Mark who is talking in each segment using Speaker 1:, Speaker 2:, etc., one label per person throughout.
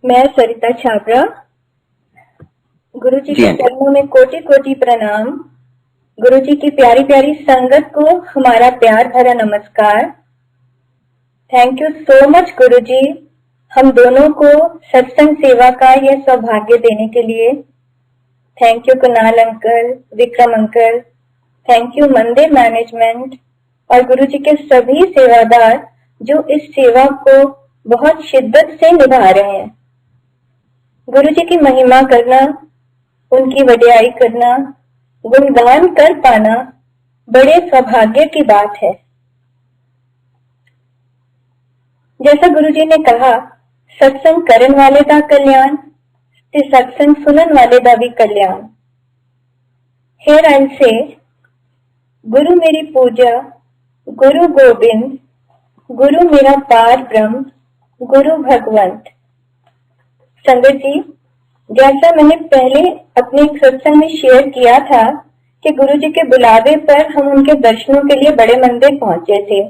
Speaker 1: मैं सरिता छाबड़ा। गुरु जी के चरणों में कोटि कोटि प्रणाम। गुरु जी की प्यारी प्यारी संगत को हमारा प्यार भरा नमस्कार। थैंक यू सो मच गुरु जी, हम दोनों को सत्संग सेवा का यह सौभाग्य देने के लिए। Thank you Kunal uncle, Vikram uncle, thank you मंदिर मैनेजमेंट और गुरु जी के सभी सेवादार जो इस सेवा को बहुत शिद्दत से निभा रहे हैं। गुरु जी की महिमा करना, उनकी वडियाई करना, गुणगान कर पाना बड़े सौभाग्य की बात है। जैसा गुरु जी ने कहा, सत्संग करन वाले दा कल्याण ते सत्संग सुनन वाले दा भी कल्याण। Here I'll say, गुरु मेरी पूजा, गुरु गोविंद, गुरु मेरा पार ब्रह्म, गुरु भगवंत। संगत जी, जैसा मैंने पहले अपने एक सत्संग में शेयर किया था कि गुरु जी के बुलावे पर हम उनके दर्शनों के लिए बड़े मंदिर पहुंचे थे।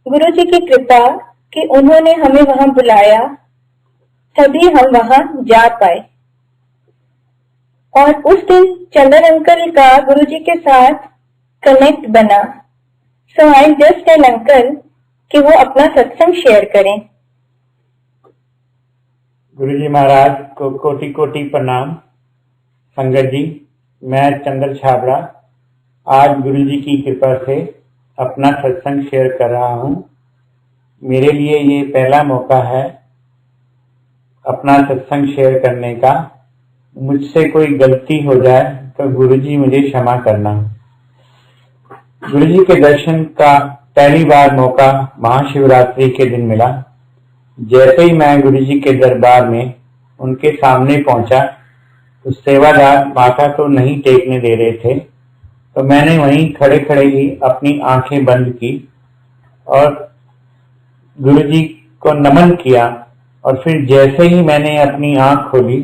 Speaker 1: गुरु जी की कृपा कि उन्होंने हमें वहां बुलाया, तभी हम वहां जा पाए। और उस दिन चंदन अंकल का गुरु जी के साथ कनेक्ट बना। सो आई जस्ट टेल अंकल कि वो अपना सत्संग शेयर करें।
Speaker 2: गुरु जी महाराज को कोटि कोटि प्रणाम। संगत जी, मैं चंदन छाबड़ा आज गुरु जी की कृपा से अपना सत्संग शेयर कर रहा हूँ। मेरे लिए ये पहला मौका है अपना सत्संग शेयर करने का। मुझसे कोई गलती हो जाए तो गुरु जी मुझे क्षमा करना। गुरु जी के दर्शन का पहली बार मौका महाशिवरात्रि के दिन मिला। जैसे ही मैं गुरु जी के दरबार में उनके सामने पहुंचा तो सेवादार माथा तो नहीं टेकने दे रहे थे, तो मैंने वहीं खड़े खड़े ही अपनी आंखें बंद की और गुरु जी को नमन किया। और फिर जैसे ही मैंने अपनी आंख खोली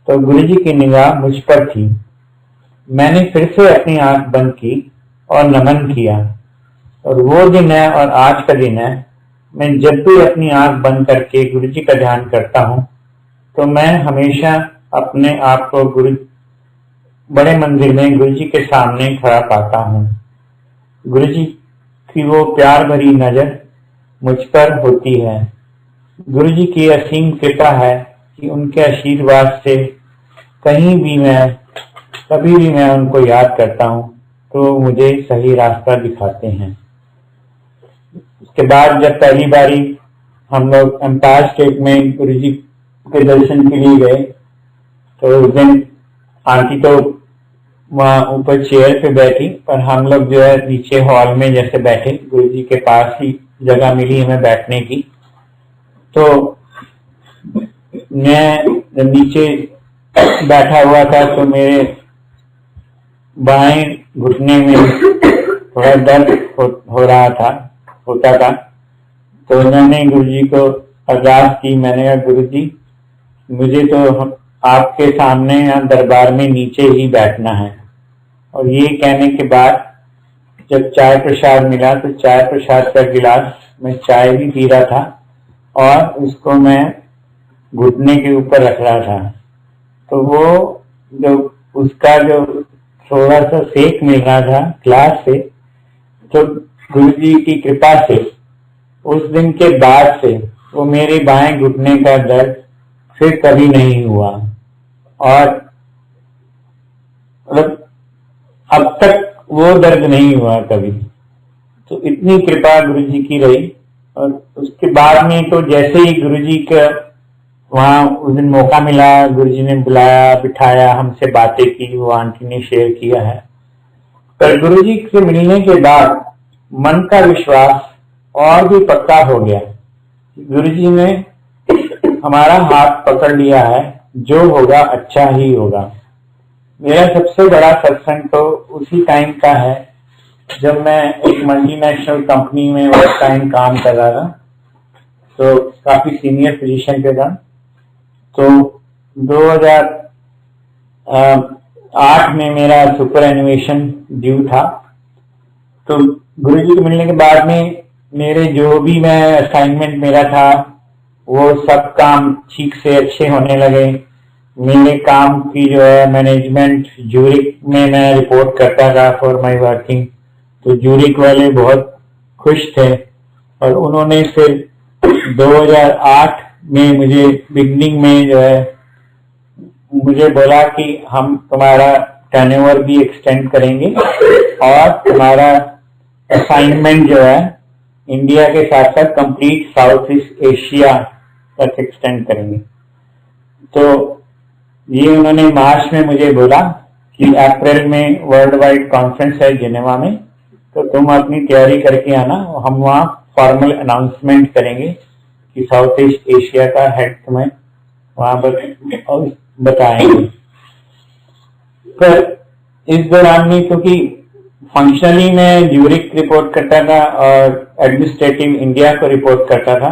Speaker 2: तो गुरु जी की निगाह मुझ पर थी। मैंने फिर से अपनी आंख बंद की और नमन किया। और वो दिन है और आज का दिन है, मैं जब भी अपनी आंख बंद करके गुरु जी का ध्यान करता हूँ तो मैं हमेशा अपने आप को बड़े मंदिर में गुरु जी के सामने खड़ा पाता हूँ। गुरु जी की वो प्यार भरी नजर मुझ पर होती है। गुरु जी की असीम कृपा है कि उनके आशीर्वाद से कहीं भी कभी भी मैं उनको याद करता हूँ तो मुझे सही रास्ता दिखाते हैं। उसके बाद जब पहली बारी हम लोग एम्पायर स्टेट में गुरु जी के दर्शन के लिए गए तो उस दिन आंटी तो वहाँ ऊपर चेयर पे बैठी, पर हम लोग जो है नीचे हॉल में जैसे बैठे, गुरु जी के पास ही जगह मिली हमें बैठने की। तो मैं नीचे बैठा हुआ था तो मेरे बाएं घुटने में थोड़ा दर्द हो रहा होता था। तो मैंने गुरु जी को अरदास की। मैंने कहा गुरु जी, मुझे तो आपके सामने यहाँ दरबार में नीचे ही बैठना है। और ये कहने के बाद जब चाय प्रसाद मिला तो चाय प्रसाद का गिलास मैं चाय भी पी रहा था और उसको मैं घुटने के ऊपर रख रहा था। तो वो जो उसका जो थोड़ा सा सेक मिल रहा था ग्लास से, तो गुरु जी की कृपा से उस दिन के बाद से वो मेरे बाएं घुटने का दर्द फिर कभी नहीं हुआ। और मतलब अब तक वो दर्द नहीं हुआ कभी। तो इतनी कृपा गुरु जी की रही। और उसके बाद में तो जैसे ही गुरु जी का वहाँ उस दिन मौका मिला, गुरु जी ने बुलाया, बिठाया, हमसे बातें की, वो आंटी ने शेयर किया है। पर गुरु जी से मिलने के बाद मन का विश्वास और भी पक्का हो गया। गुरु जी ने हमारा हाथ पकड़ लिया है, जो होगा अच्छा ही होगा। मेरा सबसे बड़ा सत्संग तो उसी टाइम का है जब मैं एक मल्टीनेशनल कंपनी में उस टाइम काम कर रहा था, तो काफी सीनियर पोजीशन पे था। तो 2008 में मेरा सुपर एनिमेशन ड्यू था। तो गुरु जी को मिलने के बाद में मेरे जो भी मैं असाइनमेंट मेरा था वो सब काम ठीक से अच्छे होने लगे। मेरे काम की जो है मैनेजमेंट ज्यूरिक में मैं रिपोर्ट करता था फॉर माय वर्किंग, तो ज्यूरिक वाले बहुत खुश थे और उन्होंने फिर 2008 में मुझे बिगनिंग में जो है मुझे बोला कि हम तुम्हारा टर्नओवर भी एक्सटेंड करेंगे और तुम्हारा असाइनमेंट जो है इंडिया के साथ साथ कंप्लीट साउथ ईस्ट एशिया तक एक्सटेंड करेंगे। तो ये उन्होंने मार्च में मुझे बोला कि अप्रैल में वर्ल्ड वाइड कॉन्फ्रेंस है जिनेवा में, तो तुम अपनी तैयारी करके आना, हम वहाँ फॉर्मल अनाउंसमेंट करेंगे कि साउथ ईस्ट एशिया का हेड तुम्हें वहां पर बताएंगे। पर इस दौरान में क्योंकि फंक्शनली मैं ज्यूरिक रिपोर्ट करता था और एडमिनिस्ट्रेटिव इंडिया को रिपोर्ट करता था,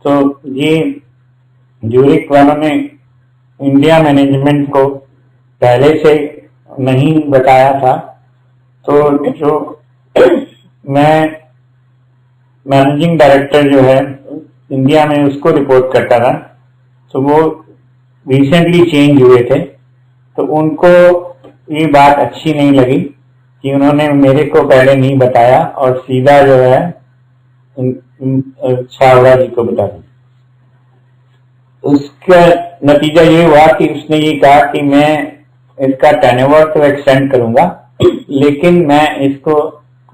Speaker 2: तो ये ज्यूरिक वालों ने इंडिया मैनेजमेंट को पहले से नहीं बताया था। तो जो मैं मैनेजिंग डायरेक्टर जो है इंडिया में उसको रिपोर्ट करता था, तो वो रिसेंटली चेंज हुए थे, तो उनको ये बात अच्छी नहीं लगी कि उन्होंने मेरे को पहले नहीं बताया और सीधा जो है छावड़ा जी को बता दिया। उसका नतीजा ये हुआ कि उसने ये कहा कि मैं इसका टर्नओवर तो एक्सटेंड करूंगा, लेकिन मैं इसको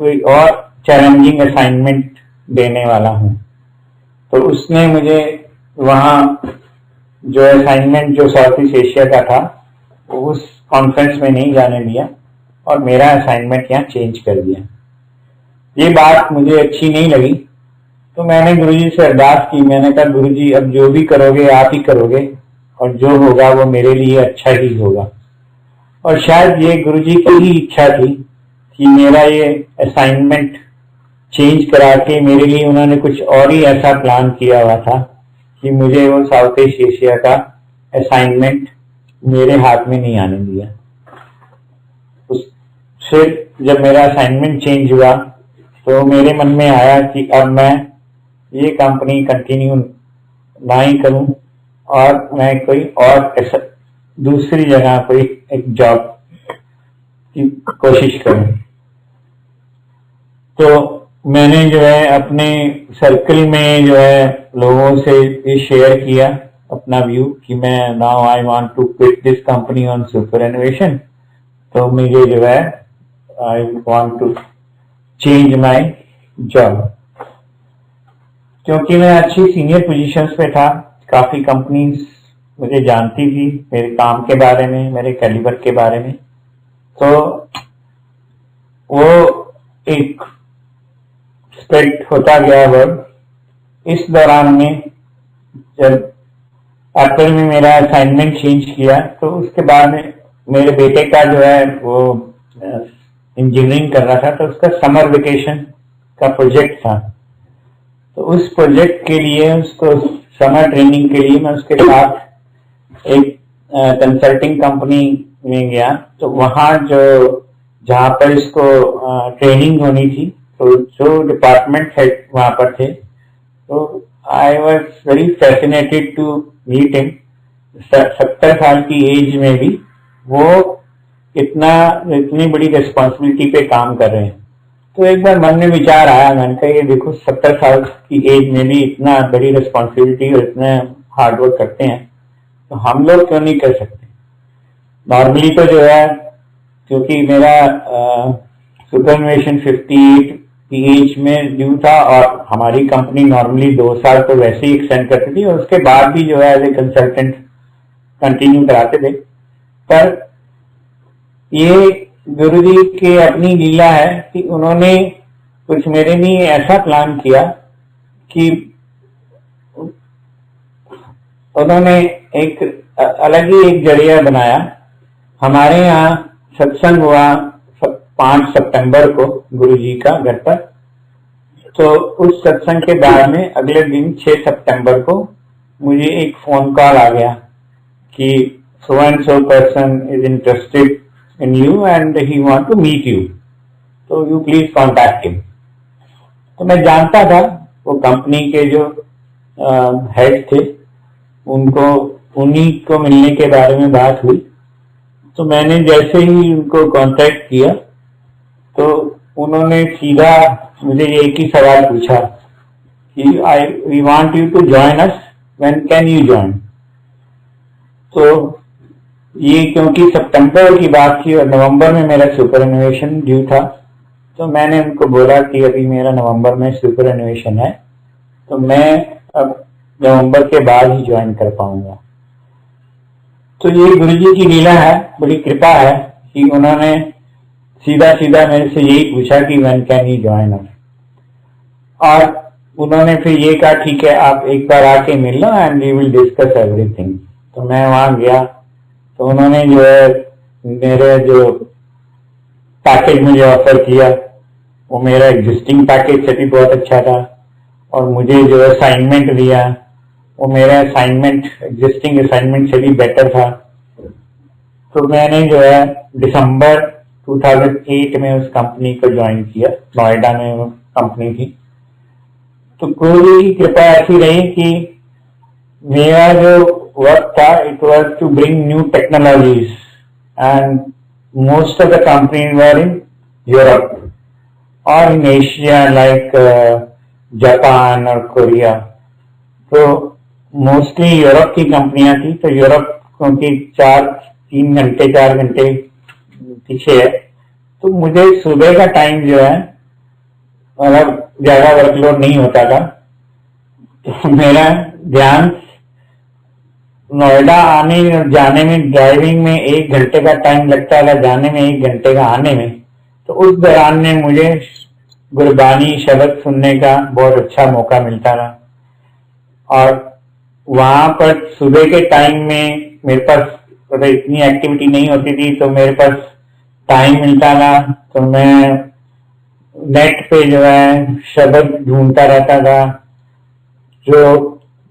Speaker 2: कोई और चैलेंजिंग असाइनमेंट देने वाला हूं। तो उसने मुझे वहां जो असाइनमेंट जो साउथ ईस्ट एशिया का था उस कॉन्फ्रेंस में नहीं जाने दिया और मेरा असाइनमेंट यहाँ चेंज कर दिया। ये बात मुझे अच्छी नहीं लगी, तो मैंने गुरुजी से अरदास की। मैंने कहा गुरुजी अब जो भी करोगे आप ही करोगे और जो होगा वो मेरे लिए अच्छा ही होगा। और शायद ये गुरुजी की ही इच्छा थी कि मेरा ये असाइनमेंट चेंज करा के मेरे लिए उन्होंने कुछ और ही ऐसा प्लान किया हुआ था कि मुझे वो साउथ ईस्ट एशिया का असाइनमेंट मेरे हाथ में नहीं आने दिया। फिर जब मेरा असाइनमेंट चेंज हुआ तो मेरे मन में आया कि अब मैं ये कंपनी कंटिन्यू ना ही करूं और मैं कोई और दूसरी जगह कोई एक जॉब की कोशिश करूं। तो मैंने जो है अपने सर्कल में जो है लोगों से ये शेयर किया अपना व्यू कि मैं now I want to quit this company on super innovation. तो मुझे जो है I want to change my job, क्योंकि मैं अच्छी सीनियर पोजीशंस पे था। काफी कंपनीज मुझे जानती थी मेरे काम के बारे में, मेरे कैलिबर के बारे में। तो वो एक स्प्रेड होता गया वर्ड। इस दौरान में जब अप्रैल में मेरा असाइनमेंट चेंज किया तो उसके बाद में मेरे बेटे का जो है वो इंजीनियरिंग कर रहा था, तो उसका समर वेकेशन का प्रोजेक्ट था। तो उस प्रोजेक्ट के लिए उसको समर ट्रेनिंग के लिए मैं उसके साथ एक कंसल्टिंग कंपनी में गया। तो वहां जो जहां पर इसको ट्रेनिंग होनी थी, तो जो डिपार्टमेंट हेड वहां पर थे, तो I was very fascinated to meet him. 70 साल की एज में भी वो इतनी बड़ी रिस्पॉन्सिबिलिटी पे काम कर रहे हैं। तो एक बार मन में विचार आया, मैंने कहा ये देखो 70 साल की एज में भी इतना बड़ी रिस्पॉन्सिबिलिटी और इतना हार्डवर्क करते हैं, तो हम लोग क्यों नहीं कर सकते। नॉर्मली तो जो है क्योंकि मेरा सुपरएनुएशन 58 की एज में ड्यू था और हमारी कंपनी नॉर्मली 2 साल तो वैसे ही एक्सटेंड करती थी और उसके बाद भी जो है एज ए कंसल्टेंट कंटिन्यू कराते थे। पर ये गुरुजी की अपनी लीला है कि उन्होंने कुछ मेरे लिए ऐसा प्लान किया कि उन्होंने एक अलग ही एक जरिया बनाया। हमारे यहाँ सत्संग हुआ 5 सितंबर को गुरुजी का घर पर। तो उस सत्संग के बाद में अगले दिन 6 सितंबर को मुझे एक फोन कॉल आ गया कि so and so person is interested in you and he want to meet you, so you please contact him। तो मैं जानता था वो कंपनी के जो हेड थे, उन्हीं को मिलने के बारे में बात हुई। तो मैंने जैसे ही उनको कांटेक्ट किया तो उन्होंने सीधा मुझे एक ही सवाल पूछा कि we want you to join us, when can you join. तो ये क्योंकि सितंबर की बात थी और नवंबर में मेरा सुपरएनुएशन ड्यू था, तो मैंने उनको बोला कि अभी मेरा नवंबर में सुपरएनुएशन है, तो मैं अब नवंबर के बाद ही ज्वाइन कर पाऊंगा। तो ये गुरु जी की लीला है, बड़ी कृपा है कि उन्होंने सीधा सीधा मेरे से यही पूछा कि when can you join us, और उन्होंने फिर ये कहा ठीक है आप एक बार आके मिल लो and we will discuss everything. तो मैं वहां गया तो उन्होंने जो है मेरे जो पैकेज मुझे ऑफर किया वो मेरा एग्जिस्टिंग पैकेज से भी बहुत अच्छा था, और मुझे जो असाइनमेंट दिया वो मेरा असाइनमेंट एग्जिस्टिंग असाइनमेंट से भी बेटर था। तो मैंने जो है दिसंबर 2008 में उस कंपनी को ज्वाइन किया, नोएडा में वो कंपनी थी। तो गुरु जी की कृपा ऐसी रही कि मेरा जो वर्क था it was to bring new technologies and most of the company were in Europe और इन एशिया लाइक जापान और कोरिया। तो मोस्टली यूरोप की कंपनियां थी, तो यूरोप क्योंकि 4 घंटे पीछे है, तो मुझे सुबह का टाइम जो है मतलब ज्यादा वर्कलोड नहीं होता था। तो मेरा ध्यान नोएडा आने और जाने में, ड्राइविंग में 1 घंटे का टाइम लगता था, जाने में 1 घंटे का, आने में। तो उस दौरान में मुझे गुरबानी शब्द सुनने का बहुत अच्छा मौका मिलता था, और वहां पर सुबह के टाइम में मेरे पास इतनी एक्टिविटी नहीं होती थी, तो मेरे पास टाइम मिलता था तो मैं नेट पे जो है शब्द ढूंढता रहता था। जो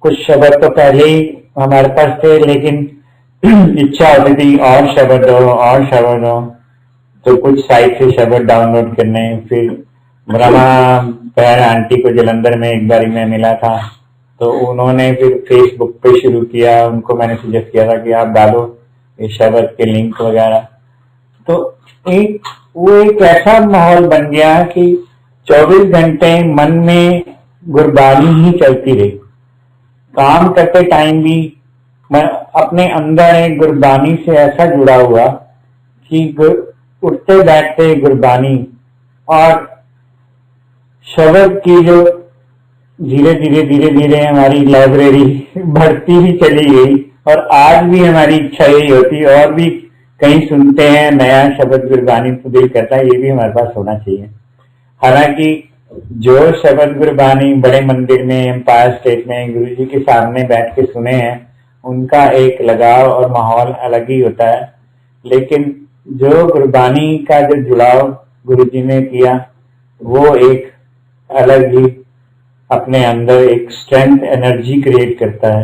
Speaker 2: कुछ शब्द तो पहले ही हमारे पास थे, लेकिन इच्छा होती थी और शब्द हो, तो कुछ साइट से शब्द डाउनलोड करने। फिर ब्रह्मा बहन आंटी को जलंधर में एक बार मैं मिला था, तो उन्होंने फिर फेसबुक पे शुरू किया, उनको मैंने सजेस्ट किया था कि आप डालो ये शब्द के लिंक वगैरह। तो वो एक ऐसा माहौल बन गया कि 24 घंटे मन में गुरबानी ही चलती रही। काम करते टाइम भी मैं अपने अंदर एक गुरबानी से ऐसा जुड़ा हुआ कि उठते बैठते गुरबानी, और शब्द की जो धीरे धीरे हमारी लाइब्रेरी बढ़ती ही चली गई, और आज भी हमारी इच्छा यही होती, और भी कहीं सुनते हैं नया शब्द गुरबानी तो दिल करता है ये भी हमारे पास होना चाहिए। हालांकि जो शब्द गुरबानी बड़े मंदिर में, एम्पायर स्टेट में गुरु जी के सामने बैठ के सुने हैं, उनका एक लगाव और माहौल अलग ही होता है, लेकिन जो गुरबानी का जो जुड़ाव गुरु जी ने किया वो एक अलग ही अपने अंदर एक स्ट्रेंथ, एनर्जी क्रिएट करता है।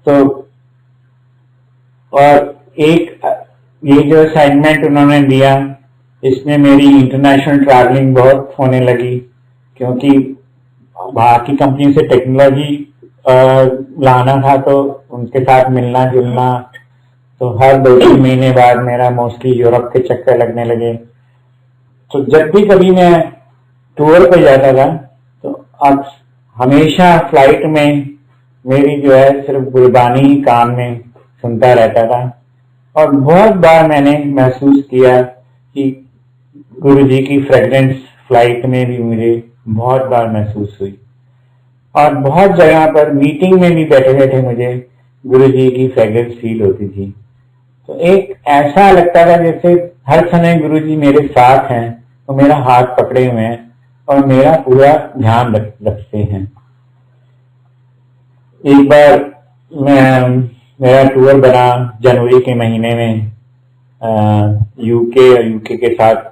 Speaker 2: तो और एक ये जो असाइनमेंट उन्होंने दिया, इसमें मेरी इंटरनेशनल ट्रैवलिंग बहुत होने लगी, क्योंकि बाहर की कंपनी से टेक्नोलॉजी लाना था, तो उनके साथ मिलना जुलना, तो हर 2-3 महीने बाद मेरा मोस्टली यूरोप के चक्कर लगने लगे। तो जब भी कभी मैं टूर पे जाता था तो अब हमेशा फ्लाइट में मेरी जो है सिर्फ गुरबानी कान में सुनता रहता था, और बहुत बार मैंने महसूस किया कि गुरु जी की फ्रेग्रेंस फ्लाइट में भी मुझे बहुत बार महसूस हुई, और बहुत जगह पर मीटिंग में भी बैठे बैठे मुझे गुरु जी की फ्रेग्रेंस फील होती थी। तो एक ऐसा लगता था जैसे हर समय गुरु जी मेरे साथ हैं, तो मेरा हाथ पकड़े हुए हैं और मेरा पूरा ध्यान रखते हैं। एक बार मेरा टूर बना जनवरी के महीने में यूके के साथ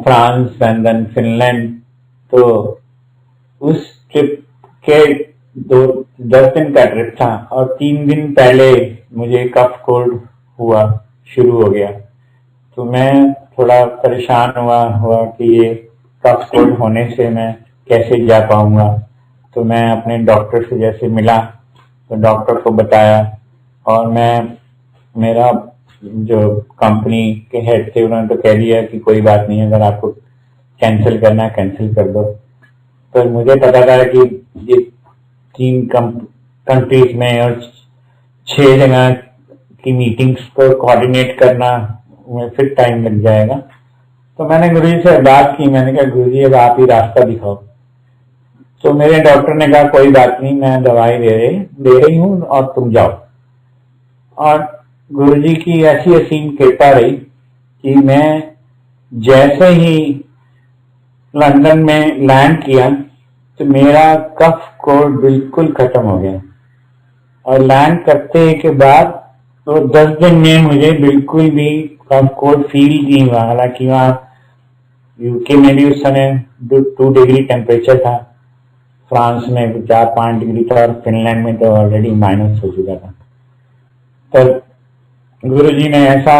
Speaker 2: फ्रांस, लंदन, फिनलैंड। तो उस ट्रिप के 10 दिन का ट्रिप था, और 3 दिन पहले मुझे कफ कोल्ड हुआ, शुरू हो गया। तो मैं थोड़ा परेशान हुआ कि ये कफ कोल्ड होने से मैं कैसे जा पाऊंगा। तो मैं अपने डॉक्टर से जैसे मिला तो डॉक्टर को बताया, और मेरा जो कंपनी के हेड थे उन्होंने तो कह दिया कि कोई बात नहीं, अगर आपको कैंसिल करना है कैंसिल कर दो। तो मुझे पता था कि ये 3 कंट्रीज में और 6 जगह की मीटिंग्स को कोऑर्डिनेट करना में फिर टाइम लग जाएगा। तो मैंने गुरुजी से बात की, मैंने कहा गुरुजी अब आप ही रास्ता दिखाओ। तो मेरे डॉक्टर ने कहा कोई बात नहीं, मैं दवाई दे रही हूँ और तुम जाओ। और गुरुजी की ऐसी असीम कृपा रही कि मैं जैसे ही लंदन में लैंड किया तो मेरा कफ कोल्ड बिल्कुल खत्म हो गया, और लैंड करते के बाद तो 10 दिन में मुझे बिल्कुल भी कफ कोल्ड फील नहीं हुआ। हालांकि वहाँ यूके में भी उस समय 2 डिग्री टेम्परेचर था, फ्रांस में 4-5 डिग्री था, और फिनलैंड में तो ऑलरेडी माइनस हो चुका था। तो गुरुजी ने ऐसा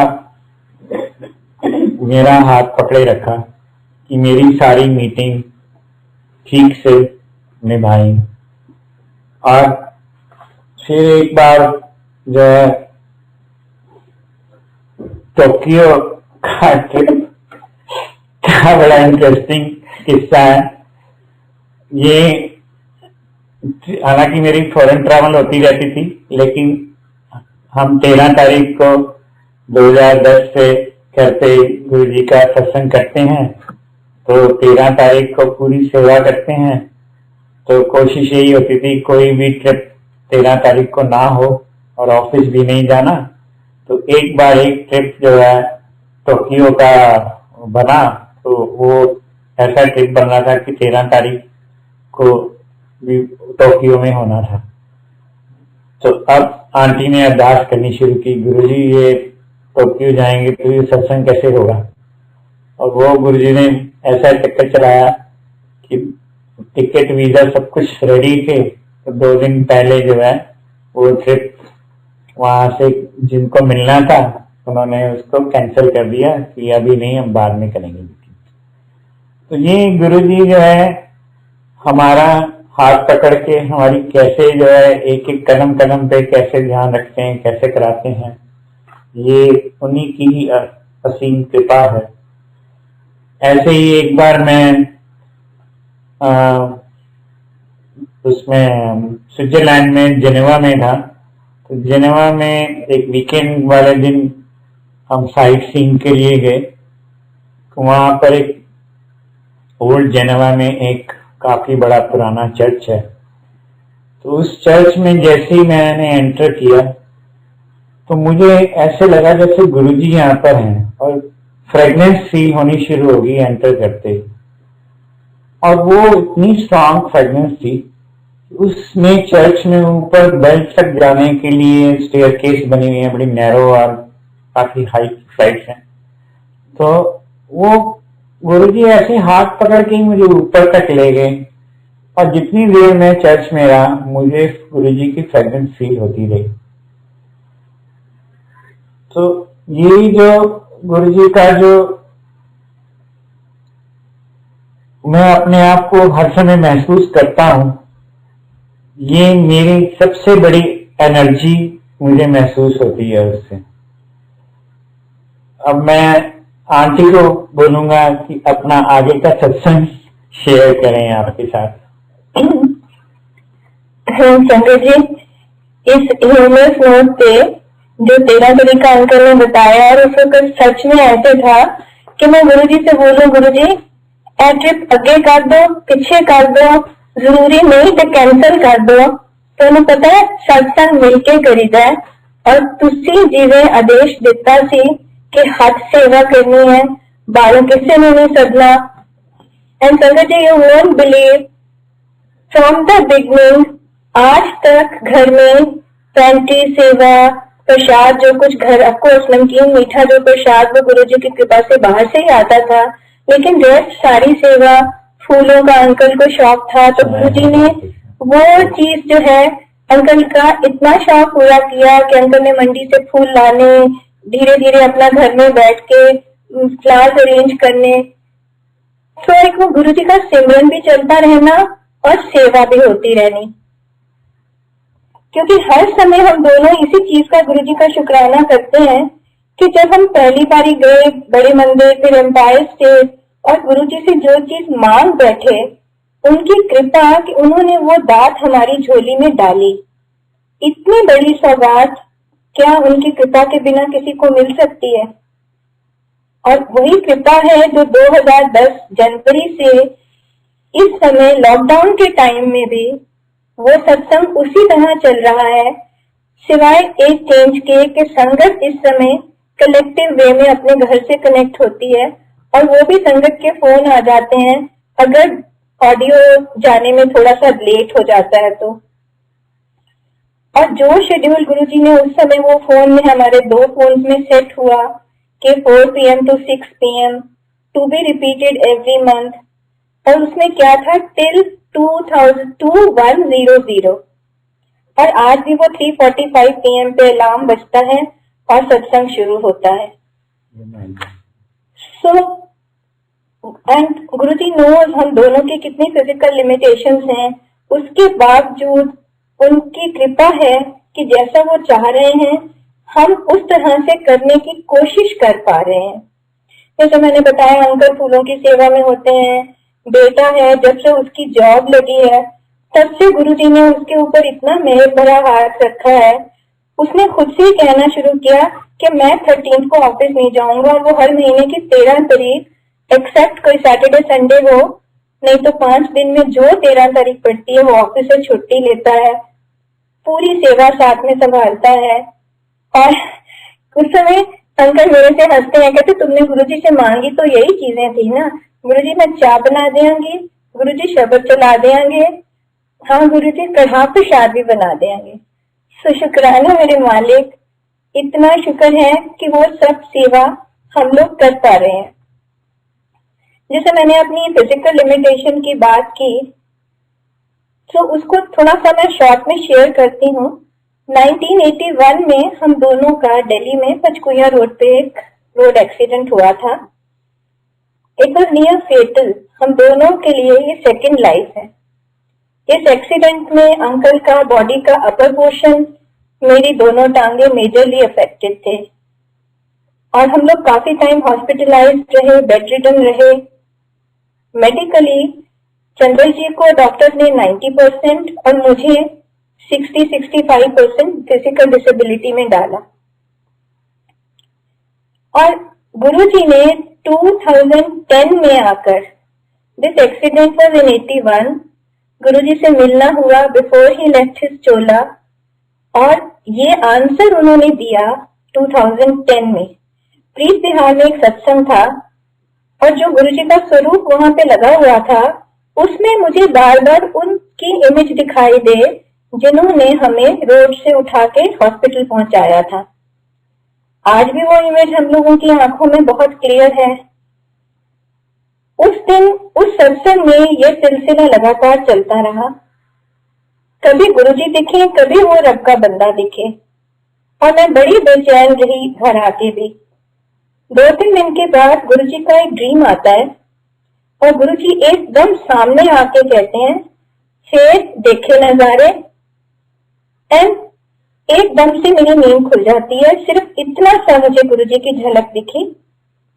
Speaker 2: मेरा हाथ पकड़े रखा कि मेरी सारी मीटिंग ठीक से निभाई। और फिर एक बार जो है टोक्यो का ट्रिप का बड़ा इंटरेस्टिंग किस्सा है ये। हालांकि मेरी फॉरेन ट्रैवल होती रहती थी, लेकिन हम 13 तारीख को 2010 से करते गुरुजी का सत्संग करते हैं, तो 13 तारीख को पूरी सेवा करते हैं। तो कोशिश यही होती थी कोई भी ट्रिप 13 तारीख को ना हो और ऑफिस भी नहीं जाना। तो एक बार एक ट्रिप जो है टोक्यो का बना, तो वो ऐसा ट्रिप बन रहा था कि 13 तारीख को भी टोक्यो में होना था। तो अब आंटी ने अरदास करनी शुरू की, गुरुजी ये टोक्यो जाएंगे तो ये सत्संग कैसे होगा। और वो गुरुजी ने ऐसा चक्कर चलाया कि टिकट वीजा सब कुछ रेडी थे, तो 2 दिन पहले जो है वो ट्रिप वहां से जिनको मिलना था उन्होंने उसको कैंसिल कर दिया कि अभी नहीं, हम बाद में करेंगे। तो ये गुरुजी जो है हमारा हाथ पकड़ के हमारी कैसे जो है एक एक कदम कदम पे कैसे ध्यान रखते हैं, कैसे कराते हैं, ये उन्हीं की ही असीम कृपा है। ऐसे ही एक बार मैं उसमें स्विट्जरलैंड में जेनेवा में था। तो जेनेवा में एक वीकेंड वाले दिन हम साइट सीइंग के लिए गए। तो वहां पर एक ओल्ड जेनेवा में एक काफी बड़ा पुराना चर्च है। तो उस चर्च में जैसे ही मैंने एंटर किया तो मुझे ऐसे लगा जैसे गुरुजी यहाँ पर हैं, और फ्रेगनेंस फील होनी शुरू होगी एंटर करते ही। और वो इतनी स्ट्रांग फ्रेगनेंस थी, उसमें चर्च में ऊपर बेल्ट तक जाने के लिए स्टेयरकेस बनी हुई है, बड़ी नैरो और काफी हाई फ्लाइट्स हैं। तो वो गुरुजी ऐसे हाथ पकड़ के मुझे ऊपर तक ले गए, और जितनी देर मैं चर्च में रहा मुझे गुरुजी की फ्रेगनेंस फील होती रही। तो यही जो गुरुजी का जो मैं अपने आप को हर समय महसूस करता हूं, ये मेरी सबसे बड़ी एनर्जी मुझे महसूस होती है उससे। अब मैं आंटी को बोलूंगा कि अपना आगे का सत्संग शेयर करें आपके साथ।
Speaker 1: शंकर जी, इस ह्यूमरस नोट पे जो 13 तारीख का अंकल ने बताया, और उस वक्त सच में ऐसे था कि मैं गुरुजी से बोलूं, गुरुजी ए ट्रिप आगे कर दो, पीछे कर दो, जरूरी नहीं तो कैंसिल कर दो। तो उन्हें पता है सत्संग मिलके करीदा है, और तुसी जिवे आदेश दिता सी कि हथ सेवा करनी है, बालों किसी ने नहीं सदना। And sangat ji, you won't believe, from the beginning आज तक घर में पैंटी सेवा, प्रसाद जो कुछ घर, ऑफकोर्स नमकीन मीठा जो प्रसाद वो गुरुजी की कृपा से बाहर से ही आता था, लेकिन रेस्ट सारी सेवा, फूलों का अंकल को शौक था। तो गुरुजी ने वो चीज जो है अंकल का इतना शौक पूरा किया कि अंकल ने मंडी से फूल लाने, धीरे धीरे अपना घर में बैठ के फ्लावर्स अरेंज करने। तो एक वो गुरुजी का सिमरन भी चलता रहना, और सेवा भी होती रहनी। क्योंकि हर समय हम दोनों इसी चीज का गुरुजी का शुक्राना करते हैं कि जब हम पहली बारी गए बड़े मंदिर, फिर एम्पायर स्टेट, और गुरुजी से जो चीज मांग बैठे, उनकी कृपा कि उन्होंने वो दात हमारी झोली में डाली। इतनी बड़ी सौगात क्या उनकी कृपा के बिना किसी को मिल सकती है? और वही कृपा है जो 2010 जनवरी से इस समय लॉकडाउन के टाइम में भी वो सत्संग उसी तरह चल रहा है, सिवाय एक चेंज के कि संगत इस समय कलेक्टिव वे में अपने घर से कनेक्ट होती है, और वो भी संगत के फोन आ जाते हैं अगर ऑडियो जाने में थोड़ा सा लेट हो जाता है तो। और जो शेड्यूल गुरुजी ने उस समय वो फोन में हमारे 2 फोन में सेट हुआ कि 4 PM to 6 PM to be repeated every month, और उसमें क्या था टिल 2100, और आज भी वो 3:45 PM पे अलार्म बजता है और सत्संग शुरू होता है। सो एंड गुरुजी नोज हम दोनों की कितनी फिजिकल लिमिटेशंस हैं, उसके बावजूद उनकी कृपा है कि जैसा वो चाह रहे हैं हम उस तरह से करने की कोशिश कर पा रहे हैं। जैसे मैंने बताया, अंकल फूलों की सेवा में होते हैं, बेटा है जब से उसकी जॉब लगी है तब से गुरुजी ने उसके ऊपर इतना मेहर भरा हाथ रखा है। उसने खुद से ही कहना शुरू किया कि मैं 13 को ऑफिस नहीं जाऊंगा, और वो हर महीने की 13 तारीख एक्सेप्ट कोई सैटरडे संडे हो, नहीं तो 5 दिन में जो 13 तारीख पड़ती है वो ऑफिस से छुट्टी लेता है, पूरी सेवा साथ में संभालता है। और उस समय अंकल मेरे से हंसते हैं, कहते तुमने गुरुजी से मांगी तो यही चीजें थी ना, गुरुजी मैं चाय बना देंगे, गुरुजी शरबत चला देंगे, हाँ गुरुजी कढ़ा प्रसाद भी बना देंगे। सो शुक्राना मेरे मालिक, इतना शुक्र है कि वो सब सेवा हम लोग कर पा रहे हैं। जैसे मैंने अपनी फिजिकल लिमिटेशन की बात की, तो उसको थोड़ा सा मैं शॉर्ट में शेयर करती हूँ। 1981 में हम दोनों का दिल्ली में पंचकुला रोड पे एक रोड एक्सीडेंट हुआ था। इट वाज नियर फेटल, हम दोनों के लिए ये सेकंड लाइफ है। इस एक्सीडेंट में अंकल का बॉडी का अपर पोर्शन, मेरी दोनों टांगे मेजरली अफेक्टेड थे, और हम लोग काफी टाइम हॉस्पिटलाइज्ड रहे, बेड रिडन रहे। मेडिकली चंद्र जी को डॉक्टर ने 90% और मुझे 60-65% फिजिकल डिसेबिलिटी में डाला। और गुरुजी ने 2010 में आकर, दिस एक्सीडेंट वाज इन 81, गुरुजी से मिलना हुआ बिफोर ही लेफ्ट हिज चोला, और ये आंसर उन्होंने दिया 2010 में। प्रीत बिहार में एक सत्संग था, और जो गुरुजी का स्वरूप वहां पे लगा हुआ था उसमें मुझे बार बार उनकी इमेज दिखाई दे जिन्होंने हमें रोड से उठा के हॉस्पिटल पहुंचाया था। आज भी वो इमेज हम लोगों की आंखों में बहुत क्लियर है। उस दिन उस सत्संग में ये सिलसिला लगातार चलता रहा, कभी गुरुजी दिखे, कभी वो रब का बंदा दिखे, और मैं बड़ी बेचैन रही घर आके भी। 2-3 दिन के बाद गुरुजी का एक ड्रीम आता है, और गुरुजी एकदम सामने आके कहते हैं, शेर देखे नजारे, एंड एकदम से मेरी नींद खुल जाती है। सिर्फ इतना सा मुझे गुरुजी की झलक दिखी,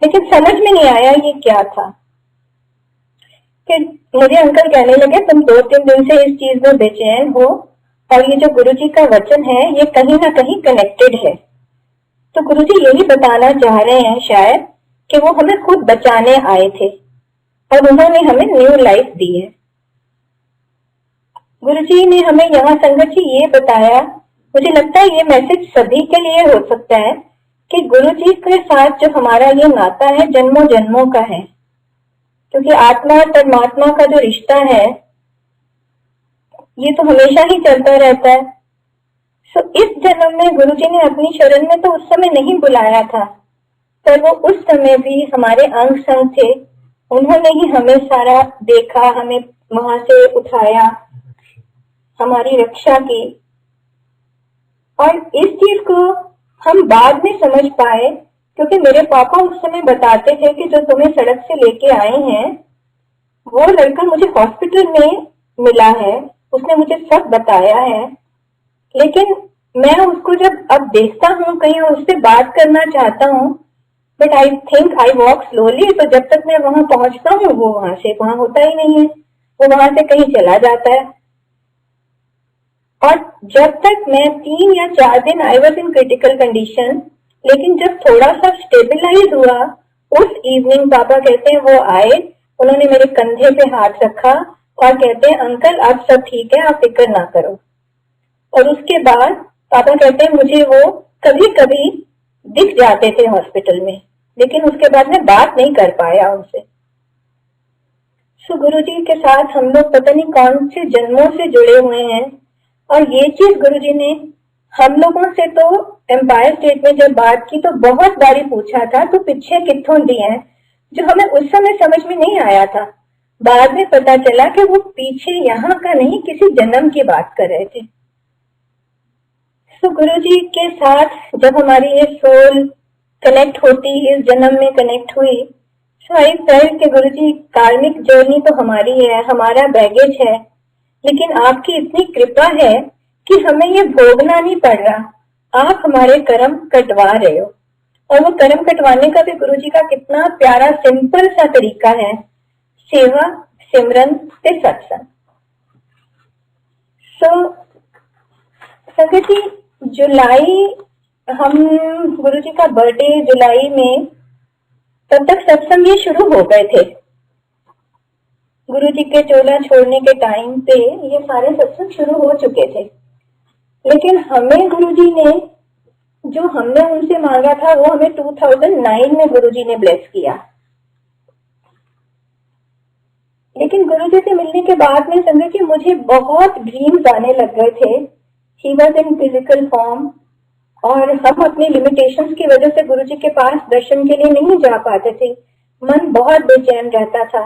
Speaker 1: लेकिन समझ में नहीं आया ये क्या था। फिर मुझे अंकल कहने लगे, तुम 2-3 दिन से इस चीज में बेचैन हो, और ये जो गुरुजी का वचन है ये कहीं ना कहीं कनेक्टेड है। तो गुरुजी यही बताना चाह रहे हैं शायद कि वो हमें खुद बचाने आए थे, और उन्होंने हमें न्यू लाइफ दी है। गुरुजी ने हमें यहाँ संगत जी ये बताया, मुझे लगता है ये मैसेज सभी के लिए हो सकता है कि गुरुजी के साथ जो हमारा ये नाता है जन्मों जन्मों का है, क्योंकि आत्मा और परमात्मा का जो रिश्ता है ये तो हमेशा ही चलता रहता है। सो इस जन्म में गुरुजी ने अपनी शरण में तो उस समय नहीं बुलाया था, पर वो उस समय भी हमारे अंग संग थे। उन्होंने ही हमें सारा देखा, हमें वहां से उठाया, हमारी रक्षा की। और इस चीज को हम बाद में समझ पाए, क्योंकि मेरे पापा उस समय बताते थे कि जो तुम्हें सड़क से लेके आए हैं वो लड़का मुझे हॉस्पिटल में मिला है, उसने मुझे सब बताया है, लेकिन मैं उसको जब अब देखता हूँ कहीं और उससे बात करना चाहता हूँ, but I think I walk slowly, तो जब तक मैं वहां पहुंचता हूँ वो वहां होता ही नहीं है, वो वहां से कहीं चला जाता है। और जब तक मैं 3 या 4 दिन I was in critical condition, लेकिन जब थोड़ा सा स्टेबिलाईज हुआ, उस इवनिंग पापा कहते हैं वो आए, उन्होंने मेरे कंधे पे हाथ रखा और कहते हैं अंकल अब सब ठीक है, आप फिक्र ना करो। और उसके बाद पापा कहते हैं मुझे वो कभी कभी दिख जाते थे हॉस्पिटल में, लेकिन उसके बाद मैं बात नहीं कर पाया उनसे। सो गुरुजी के साथ हम लोग पता नहीं कौन से जन्मों से जुड़े हुए हैं, और ये चीज गुरुजी ने हम लोगों से तो एम्पायर स्टेट में जब बात की तो बहुत बारी पूछा था, तो पीछे कित्थों दी है, जो हमें उस समय समझ में नहीं आया था। बाद में पता चला कि वो पीछे यहाँ का नहीं, किसी जन्म की बात कर रहे थे। तो गुरुजी के साथ जब हमारी ये सोल कनेक्ट होती, इस जन्म में कनेक्ट हुई, सो आई फेल्ट कि गुरुजी कार्मिक जर्नी तो हमारी है, हमारा बैगेज है, लेकिन आपकी इतनी कृपा है कि हमें ये भोगना नहीं पड़ रहा, आप हमारे कर्म कटवा रहे हो। और वो कर्म कटवाने का भी गुरुजी का कितना प्यारा सिंपल सा तरीका है, सेवा, सिमरन ते सत्संग। सो संगत जी, जुलाई, हम गुरुजी का बर्थडे जुलाई में, तब तक सत्संग ये शुरू हो गए थे। गुरुजी के चोला छोड़ने के टाइम पे ये सारे सत्संग शुरू हो चुके थे, लेकिन हमें गुरुजी ने जो हमने उनसे मांगा था वो हमें 2009 में गुरुजी ने ब्लेस किया। लेकिन गुरुजी से मिलने के बाद में संगत जी मुझे बहुत ड्रीम्स आने लग गए थे। He was in physical form, और हम अपनी लिमिटेशंस की वजह से गुरुजी के पास दर्शन के लिए नहीं जा पाते थे, मन बहुत बेचैन रहता था।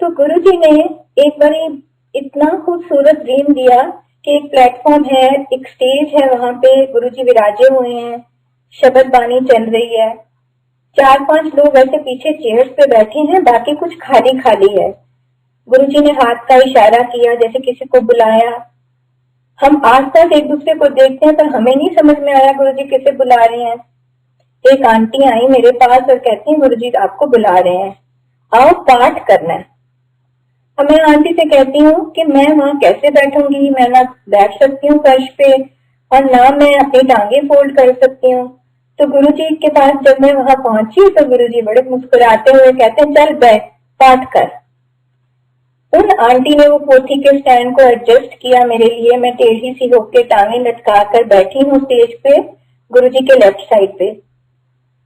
Speaker 1: तो गुरुजी ने एक बार इतना खूबसूरत ड्रीम दिया कि एक प्लेटफॉर्म है, एक स्टेज है, वहां पे गुरुजी विराजे हुए हैं, शब्द बानी चल रही है, 4-5 लोग ऐसे पीछे चेयर्स पे बैठे हैं, बाकी कुछ खाली खाली है। गुरुजी ने हाथ का इशारा किया जैसे किसी को बुलाया। हम आस-पास एक दूसरे को देखते हैं पर हमें नहीं समझ में आया गुरुजी किसे बुला रहे हैं। एक आंटी आई मेरे पास और कहती है गुरुजी आपको बुला रहे हैं, आओ पाठ करना है। अब मैं आंटी से कहती हूँ कि मैं वहां कैसे बैठूंगी, मैं ना बैठ सकती हूँ फर्श पे और ना मैं अपनी टांगे फोल्ड कर सकती हूँ। तो गुरुजी के पास जब मैं वहां पहुंची तो गुरुजी बड़े मुस्कुराते हुए कहते हैं चल बैठ, पाठ कर। उन आंटी ने वो पोथी के स्टैंड को एडजस्ट किया मेरे लिए, मैं टेढ़ी सी होके टांगे लटका कर बैठी हूँ स्टेज पे गुरुजी के लेफ्ट साइड पे,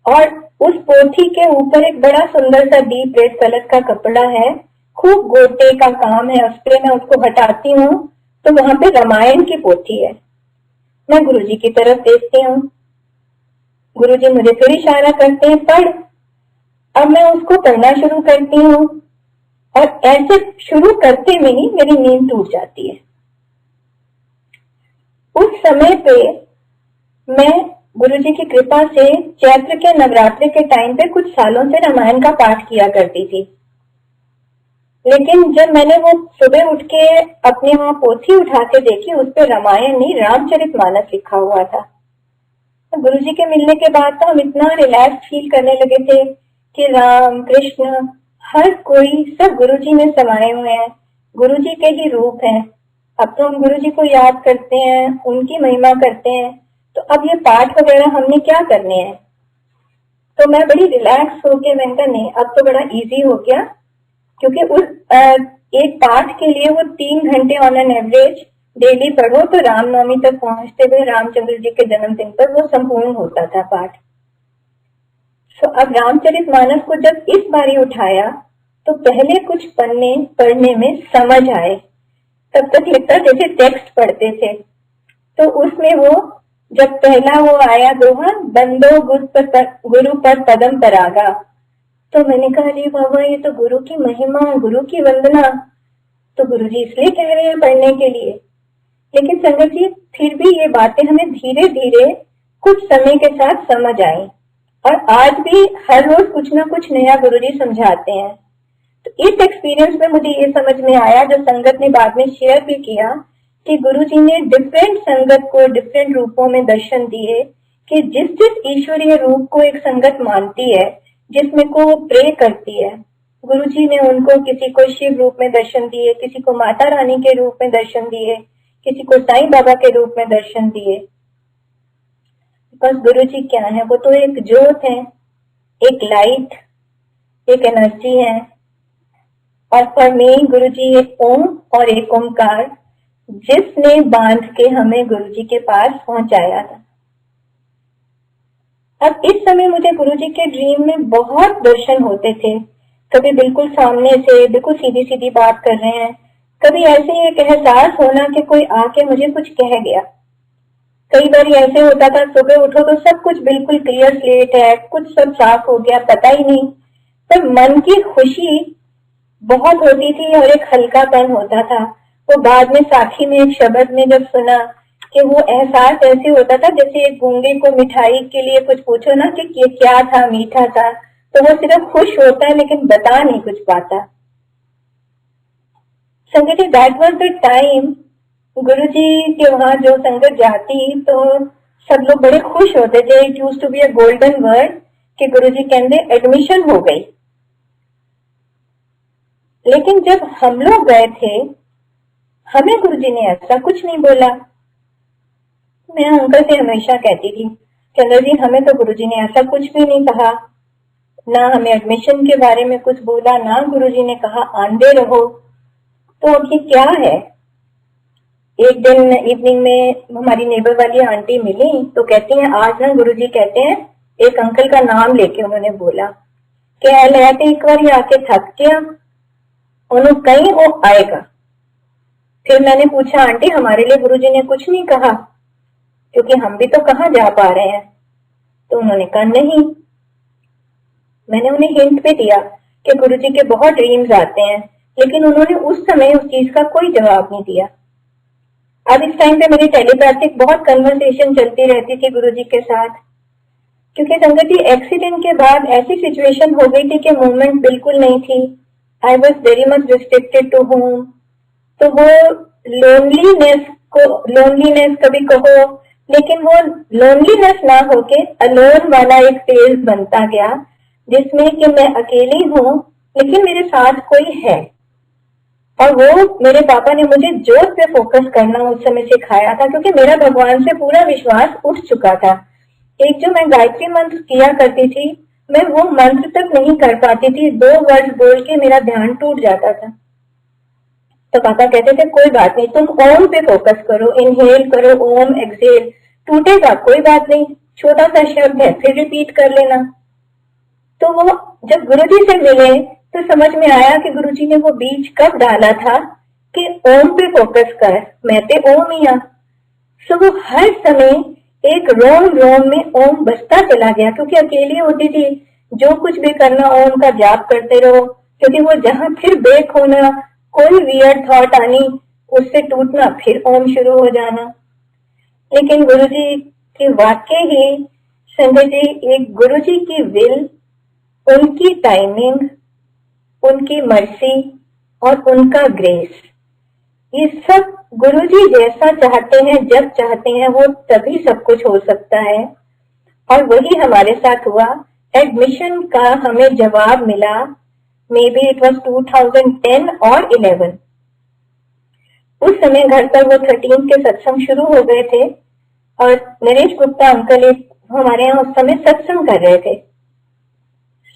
Speaker 1: और उस पोथी के ऊपर एक बड़ा सुंदर सा डीप रेड कलर का कपड़ा है, खूब गोटे का काम है उस पे। मैं उसको हटाती हूँ तो वहां पे रामायण की पोथी है। मैं गुरुजी की तरफ देखती हूँ, गुरुजी मुझे फिर इशारा करते हैं पढ़। अब मैं उसको पढ़ना शुरू करती हूँ और ऐसे शुरू करते में ही मेरी नींद टूट जाती है। उस समय पे मैं गुरुजी की कृपा से चैत्र के नवरात्रि के टाइम पे कुछ सालों से रामायण का पाठ किया करती थी, लेकिन जब मैंने वो सुबह उठ के अपने वहां पोथी उठा के देखी, उस पर रामायण नहीं रामचरितमानस लिखा हुआ था। तो गुरुजी के मिलने के बाद तो हम इतना रिलैक्स फील करने लगे थे कि राम कृष्ण हर कोई सब गुरुजी में समाये हुए हैं, गुरुजी के ही रूप हैं। अब तो हम गुरुजी को याद करते हैं, उनकी महिमा करते हैं, तो अब ये पाठ वगैरह हमने क्या करने हैं। तो मैं बड़ी रिलैक्स होके मैंने कहा नहीं अब तो बड़ा इजी हो गया, क्योंकि उस एक पाठ के लिए वो 3 घंटे ऑन एन एवरेज डेली पढ़ो तो रामनवमी तक पहुंचते हुए रामचंद्र जी के जन्मदिन पर वो संपूर्ण होता था पाठ। तो अब रामचरितमानस को जब इस बारी उठाया तो पहले कुछ पन्ने पढ़ने में समझ आए, तब तक लगता जैसे टेक्स्ट पढ़ते थे। तो उसमें वो जब पहला वो आया दोहा बंदो गुरु पर पदम परागा, तो मैंने कहा अरे बाबा ये तो गुरु की महिमा, गुरु की वंदना, तो गुरुजी इसलिए कह रहे हैं पढ़ने के लिए। लेकिन संगत जी फिर भी ये बातें हमें धीरे धीरे कुछ समय के साथ समझ आई, और आज भी हर रोज कुछ ना कुछ नया गुरुजी समझाते हैं। तो इस एक्सपीरियंस में मुझे ये समझ में आया, जो संगत ने बाद में शेयर भी किया, कि गुरुजी ने डिफरेंट संगत को डिफरेंट रूपों में दर्शन दिए, कि जिस जिस ईश्वरीय रूप को एक संगत मानती है, जिसमें को वो प्रे करती है, गुरुजी ने उनको किसी को शिव रूप में दर्शन दिए, किसी को माता रानी के रूप में दर्शन दिए, किसी को साईं बाबा के रूप में दर्शन दिए। बिकॉज गुरुजी क्या है, वो तो एक ज्योत है, एक लाइट, एक एनर्जी है। और फॉर मी गुरुजी एक ओम और एक ओमकार, जिसने बांध के हमें गुरुजी के पास पहुंचाया था। अब इस समय मुझे गुरुजी के ड्रीम में बहुत दर्शन होते थे। कभी बिल्कुल सामने से बिल्कुल सीधी सीधी बात कर रहे हैं, कभी ऐसे ही एक एहसास होना कि कोई आके मुझे कुछ कह गया। कई बार ऐसे होता था, सुबह उठो तो सब कुछ बिल्कुल क्लियर स्लेट है, कुछ सब साफ हो गया, पता ही नहीं, पर मन की खुशी बहुत होती थी और एक हल्कापन होता था। वो बाद में साखी में एक शब्द में जब सुना कि वो एहसास ऐसे होता था जैसे एक गूंगे को मिठाई के लिए कुछ पूछो ना कि ये क्या था, मीठा था, तो वो सिर्फ खुश होता है लेकिन बता नहीं कुछ पाता। संगत जी, दैट वाज द टाइम गुरुजी के वहां जो संगत जाती तो सब लोग बड़े खुश होते थे। It used to be a golden word कि गुरुजी कहते एडमिशन हो गई। लेकिन जब हम लोग गए थे, हमें गुरुजी ने ऐसा कुछ नहीं बोला। मैं अंकल से हमेशा कहती थी, चंद्र जी हमें तो गुरुजी ने ऐसा कुछ भी नहीं कहा, ना हमें एडमिशन के बारे में कुछ बोला, ना गुरुजी ने कहा आंदे रहो। तो अब ये क्या है? एक दिन इवनिंग में हमारी नेबर वाली आंटी मिली तो कहती हैं आज ना गुरुजी कहते हैं, एक अंकल का नाम लेके उन्होंने बोला कि लैते एक बार आके थक गया, उन्होंने कहीं वो आएगा। फिर मैंने पूछा आंटी हमारे लिए गुरुजी ने कुछ नहीं कहा, क्योंकि हम भी तो कहाँ जा पा रहे हैं। तो उन्होंने कहा नहीं। मैंने उन्हें हिंट भी दिया कि गुरुजी के बहुत ड्रीम्स आते हैं, लेकिन उन्होंने उस समय उस चीज का कोई जवाब नहीं दिया। अब इस टाइम पे मेरी टेलीपैथिक बहुत कन्वर्सेशन चलती रहती थी गुरुजी के साथ, क्योंकि संगत जी एक्सीडेंट के बाद ऐसी सिचुएशन हो गई थी कि मूवमेंट बिल्कुल नहीं थी। I was very much restricted to home. तो वो लोनलीनेस कभी कहो, लेकिन वो लोनलीनेस ना होके अलोन वाला एक फेज बनता गया, जिसमें कि मैं अकेली हूँ लेकिन मेरे साथ कोई है। और वो मेरे पापा ने मुझे ज्योत पे फोकस करना उस समय सिखाया था, क्योंकि मेरा भगवान से पूरा विश्वास उठ चुका था। एक जो मैं गायत्री मंत्र किया करती थी, मैं वो मंत्र तक नहीं कर पाती थी, 2 वर्ड बोल के मेरा ध्यान टूट जाता था। तो पापा कहते थे कोई बात नहीं, तुम ओम पे फोकस करो, इनहेल करो, ओम एक्सहेल, टूटेगा कोई बात नहीं, छोटा सा शब्द है, फिर रिपीट कर लेना। तो वो जब गुरुजी से मिले तो समझ में आया कि गुरुजी ने वो बीज कब डाला था कि ओम पे फोकस कर, मैं ते ओम ही। सो वो हर समय एक रोम रोम में ओम बसता चला गया, क्योंकि अकेली होती थी, जो कुछ भी करना ओम का जाप करते रहो, क्योंकि वो जहां फिर ब्रेक होना, कोई वियर्ड थॉट आनी, उससे टूटना, फिर ओम शुरू हो जाना। लेकिन गुरुजी की वाकई ही संजय जी, एक गुरुजी की विल, उनकी टाइमिंग, उनकी मर्सी और उनका ग्रेस, ये सब गुरुजी जैसा चाहते हैं, जब चाहते हैं, वो तभी सब कुछ हो सकता है। और वही हमारे साथ हुआ। एडमिशन का हमें जवाब मिला, मे बी इट वॉज 2010 और 11। उस समय घर पर वो 13 के सत्संग शुरू हो गए थे और नरेश गुप्ता अंकल हमारे यहाँ उस समय सत्संग कर रहे थे।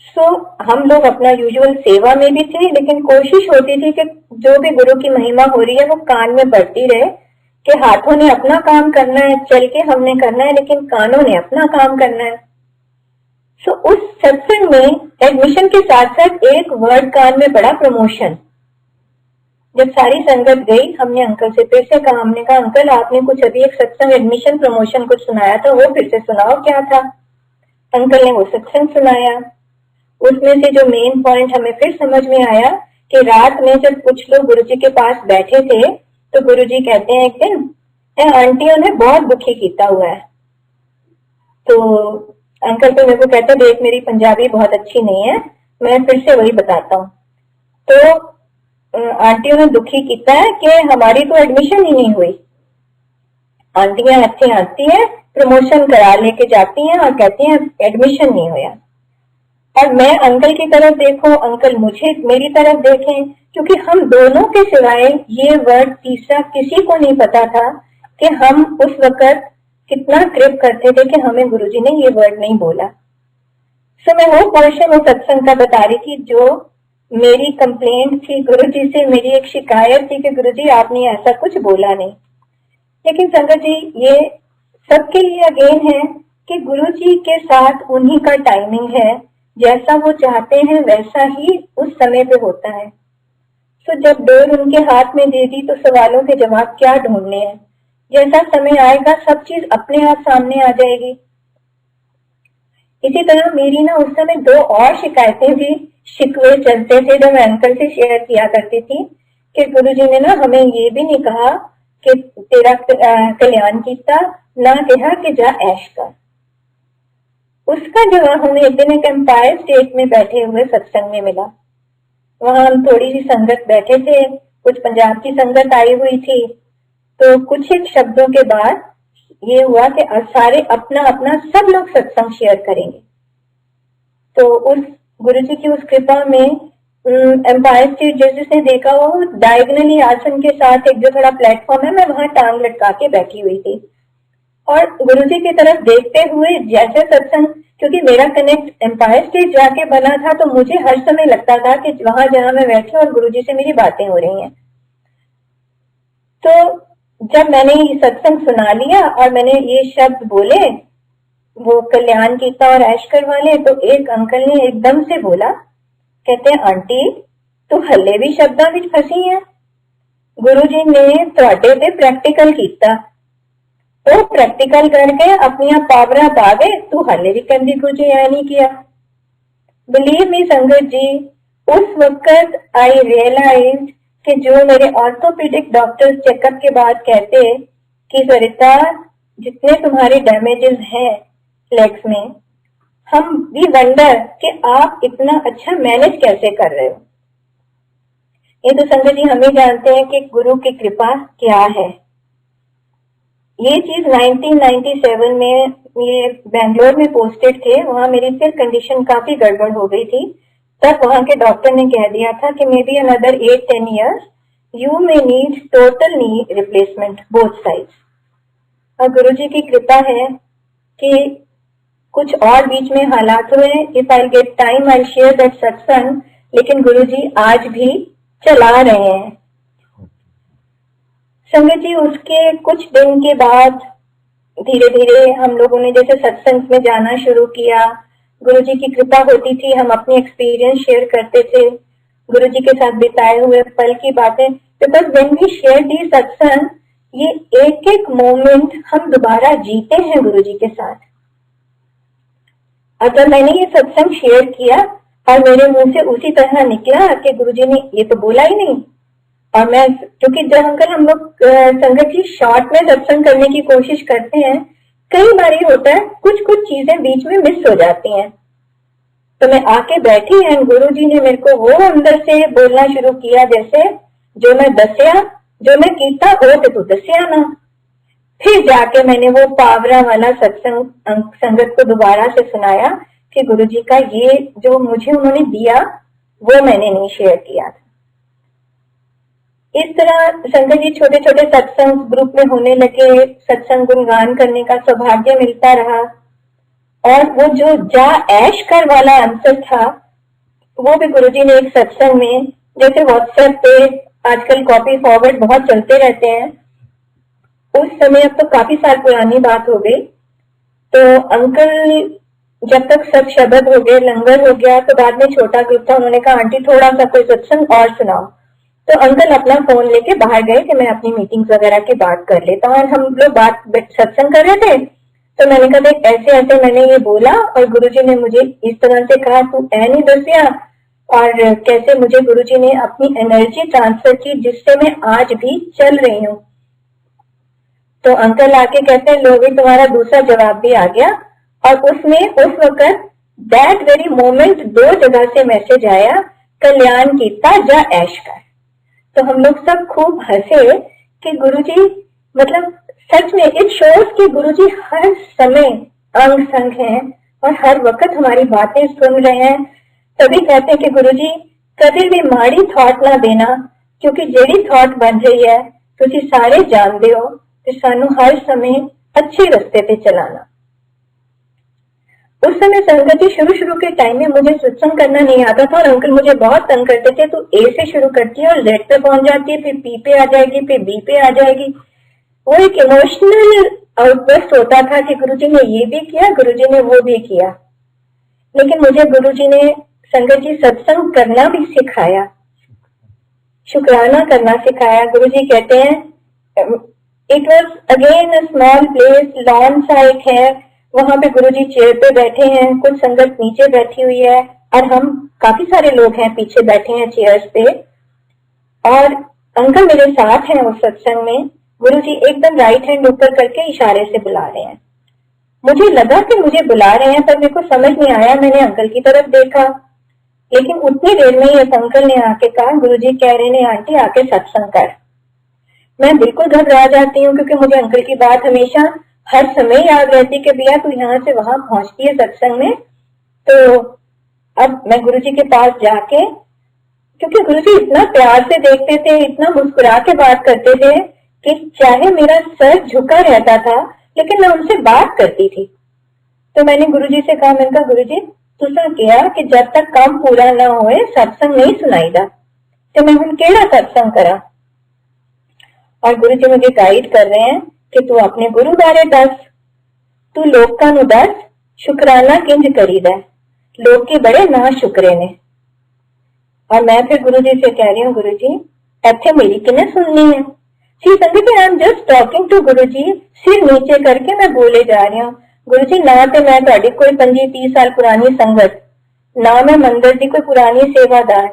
Speaker 1: सो हम लोग अपना यूजुअल सेवा में भी थे, लेकिन कोशिश होती थी कि जो भी गुरु की महिमा हो रही है वो कान में पड़ती रहे, कि हाथों ने अपना काम करना है, चल के हमने करना है, लेकिन कानों ने अपना काम करना है। सो उस सत्संग में एडमिशन के साथ साथ एक वर्ड कान में पड़ा, प्रमोशन। जब सारी संगत गई, हमने अंकल से फिर से कहा, हमने कहा अंकल आपने कुछ अभी एक सत्संग एडमिशन प्रमोशन कुछ सुनाया था, वो फिर से सुनाओ क्या था। अंकल ने वो सत्संग सुनाया। उसमें से जो मेन पॉइंट हमें फिर समझ में आया कि रात में जब कुछ लोग गुरुजी के पास बैठे थे तो गुरुजी कहते हैं एक दिन आंटियों ने बहुत दुखी किया हुआ है। तो अंकल तो मेरे को कहते देख मेरी पंजाबी बहुत अच्छी नहीं है, मैं फिर से वही बताता हूँ। तो आंटियों ने दुखी किया है कि हमारी तो एडमिशन ही नहीं हुई। आंटियां अच्छी आती हैं, प्रमोशन करा लेके जाती हैं और कहती हैं एडमिशन नहीं हुआ। और मैं अंकल की तरफ देखूं, अंकल मुझे मेरी तरफ देखें, क्योंकि हम दोनों के सिवाय ये वर्ड तीसरा किसी को नहीं पता था कि हम उस वक्त कितना क्रिप करते थे कि हमें गुरुजी ने ये वर्ड नहीं बोला। सो मैं वो पोर्शन उस सत्संग का बता रही थी जो मेरी कंप्लेंट थी गुरुजी से, मेरी एक शिकायत थी कि गुरुजी आपने ऐसा कुछ बोला नहीं। लेकिन संगत जी, ये सबके लिए अगेन है कि गुरुजी के साथ उन्हीं का टाइमिंग है, जैसा वो चाहते हैं वैसा ही उस समय पे होता है। तो जब डोर उनके हाथ में दे दी तो सवालों के जवाब क्या ढूंढने हैं। जैसा समय आएगा सब चीज अपने आप सामने आ जाएगी। इसी तरह मेरी ना उस समय 2 और शिकायतें भी, शिकवे चलते थे जो मैं अंकल से शेयर किया करती थी कि गुरुजी ने ना हमें ये भी नहीं कहा कि तेरा कल्याण कीता, ना कहा कि जा ऐश कर। उसका जवाब हमें एक दिन एक एम्पायर स्टेट में बैठे हुए सत्संग में मिला। वहां हम थोड़ी सी संगत बैठे थे, कुछ पंजाब की संगत आई हुई थी। तो कुछ ही शब्दों के बाद ये हुआ कि सारे अपना अपना सब लोग सत्संग शेयर करेंगे। तो उस गुरुजी की उस कृपा में एम्पायर स्टेट जजेस ने देखा वो डायगनली आसन के साथ एक जो थोड़ा प्लेटफॉर्म है, मैं वहां टांग लटका के बैठी हुई थी और गुरुजी की तरफ देखते हुए जैसे सत्संग, क्योंकि मेरा कनेक्ट एम्पायर स्टेट जाके बना था तो मुझे हर समय लगता था कि वहां जहां मैं बैठी और गुरुजी से मेरी बातें हो रही हैं। तो जब मैंने ये सत्संग सुना लिया और मैंने ये शब्द बोले, वो कल्याण कीता और ऐशकर वाले, तो एक अंकल ने एकदम से बोला, कहते हैं आंटी तू हल्ले भी शब्दां विच फसी है, गुरुजी ने तुहाडे ते प्रैक्टिकल कीता, तो प्रैक्टिकल करके अपनी पावरा पा गए, तू हाले भी कहती गुरुजी ऐ नहीं किया। बिलीव मी संगत जी, उस वक्त आई रियलाइज कि जो मेरे ऑर्थोपेडिक डॉक्टर चेकअप के बाद कहते कि सरिता जितने तुम्हारे डैमेजेस हैं लेग्स में, हम भी वंडर कि आप इतना अच्छा मैनेज कैसे कर रहे हो। ये तो संगत जी हम ही जानते हैं कि गुरु की कृपा क्या है। ये चीज 1997 में ये बेंगलोर में पोस्टेड थे, वहां मेरी फिर कंडीशन काफी गड़बड़ हो गई थी। तब वहां के डॉक्टर ने कह दिया था कि may be another 8-10 years you may need total knee replacement both sides. और गुरुजी की कृपा है कि कुछ और बीच में हालात हुए, if I get time I share that सत्संग, लेकिन गुरुजी आज भी चला रहे हैं। संगत जी उसके कुछ दिन के बाद धीरे धीरे हम लोगों ने जैसे सत्संग में जाना शुरू किया, गुरुजी की कृपा होती थी, हम अपने एक्सपीरियंस शेयर करते थे, गुरुजी के साथ बिताए हुए पल की बातें, because when we share the satsang, ये एक एक मोमेंट हम दोबारा जीते हैं गुरुजी के साथ। अगर मैंने ये सत्संग शेयर किया और मेरे मुंह से उसी तरह निकला कि गुरुजी ने ये तो बोला ही नहीं, और मैं क्योंकि जब अंकल हम लोग संगत जी शॉर्ट में सत्संग करने की कोशिश करते हैं, कई बार ये होता है कुछ कुछ चीजें बीच में मिस हो जाती हैं। तो मैं आके बैठी एंड गुरुजी ने मेरे को वो अंदर से बोलना शुरू किया, जैसे जो मैं दसिया, जो मैं कीता वो तो तू दसिया ना। फिर जाके मैंने वो पावरा वाला सत्संग संगत को दोबारा से सुनाया कि गुरुजी का ये जो मुझे उन्होंने दिया वो मैंने नहीं शेयर किया था। इस तरह संगत जी छोटे छोटे सत्संग ग्रुप में होने लगे, सत्संग गुणगान करने का सौभाग्य मिलता रहा। और वो जो जा ऐश कर वाला आंसर था वो भी गुरुजी ने एक सत्संग में, जैसे व्हाट्सएप पे आजकल कॉपी फॉरवर्ड बहुत चलते रहते हैं, उस समय, अब तो काफी साल पुरानी बात हो गई, तो अंकल जब तक सब शब्द हो गए, लंगर हो गया, तो बाद में छोटा ग्रुप था, उन्होंने कहा आंटी थोड़ा सा कोई सत्संग और सुनाओ। तो अंकल अपना फोन लेके बाहर गए कि मैं अपनी मीटिंग्स वगैरह की बात कर लेता हूँ, और हम लोग बात सत्संग कर रहे थे। तो मैंने कहा देख ऐसे ऐसे मैंने ये बोला और गुरुजी ने मुझे इस तरह से कहा, तू ऐ नहीं दसिया, और कैसे मुझे गुरुजी ने अपनी एनर्जी ट्रांसफर की जिससे मैं आज भी चल रही हूँ। तो अंकल आके कहते हैं लो भी तुम्हारा दूसरा जवाब भी आ गया। और उसमें उस वक्त दैट वेरी मोमेंट 2 जगह से मैसेज आया कल्याण कीता जा ऐश कर। तो हम लोग सब खूब हंसे कि गुरुजी मतलब सच में इट शोज कि गुरुजी हर समय अंग संग हैं और हर वक्त हमारी बातें सुन रहे हैं। तभी कहते हैं कि गुरुजी कभी भी माड़ी थॉट ना देना, क्योंकि जेड़ी थॉट बन रही है तुसी सारे जानते हो कि सानू हर समय अच्छे रास्ते पे चलाना। उस समय संगत जी शुरू के टाइम में मुझे सत्संग करना नहीं आता था और अंकल मुझे बहुत तंग करते थे। तो ए से शुरू करती है और जेड पे पहुंच जाती है, फिर पी पे आ जाएगी, फिर बी पे आ जाएगी। वो एक इमोशनल आउटबर्स्ट होता था कि गुरुजी ने ये भी किया, गुरुजी ने वो भी किया। लेकिन मुझे गुरुजी ने संगत जी सत्संग करना भी सिखाया, शुक्राना करना सिखाया। गुरुजी कहते हैं it was again a small place, lawn सा एक है, वहां पे गुरुजी चेयर पे बैठे हैं, कुछ संगत नीचे बैठी हुई है और हम काफी सारे लोग हैं पीछे बैठे हैं चेयर्स पे। और अंकल मेरे साथ हैं उस सत्संग में। गुरुजी एकदम राइट हैंड ऊपर करके इशारे से बुला रहे हैं। मुझे लगा कि मुझे बुला रहे हैं, पर मेरे को समझ नहीं आया। मैंने अंकल की तरफ देखा, लेकिन उतनी देर में इस अंकल ने आके कहा गुरुजी कह रहे हैं आंटी आके सत्संग कर। मैं बिल्कुल घबरा जाती हूँ, क्योंकि मुझे अंकल की बात हमेशा हर समय याद रहती कि भैया तू यहाँ से वहां पहुंचती है सत्संग में। तो अब मैं गुरुजी के पास जाके, क्योंकि गुरुजी इतना प्यार से देखते थे, इतना मुस्कुरा के बात करते थे कि चाहे मेरा सर झुका रहता था लेकिन मैं उनसे बात करती थी। तो मैंने गुरुजी से कहा, मैंने कहा गुरुजी तुसा किया कि जब तक काम पूरा ना होए सत्संग नहीं सुनाईदा, तो मैं हुण केड़ा सत्संग करा। और गुरुजी मुझे गाइड कर रहे हैं कि तू अपने गुरु बारे दस, तू लोकां नू दस शुकराना किंज करीदा, लोग के बड़े ना शुक्रे ने। और मैं फिर गुरुजी से कह रही हूँ गुरुजी इत्थे मेरी किने सुननी है। See sangat I am just talking to Guruji, सिर नीचे करके मैं बोले जा रही हूँ गुरुजी ना तो मैं तुहाडी कोई 25-30 साल पुरानी संगत, ना मैं मंदिर की कोई पुरानी सेवादार।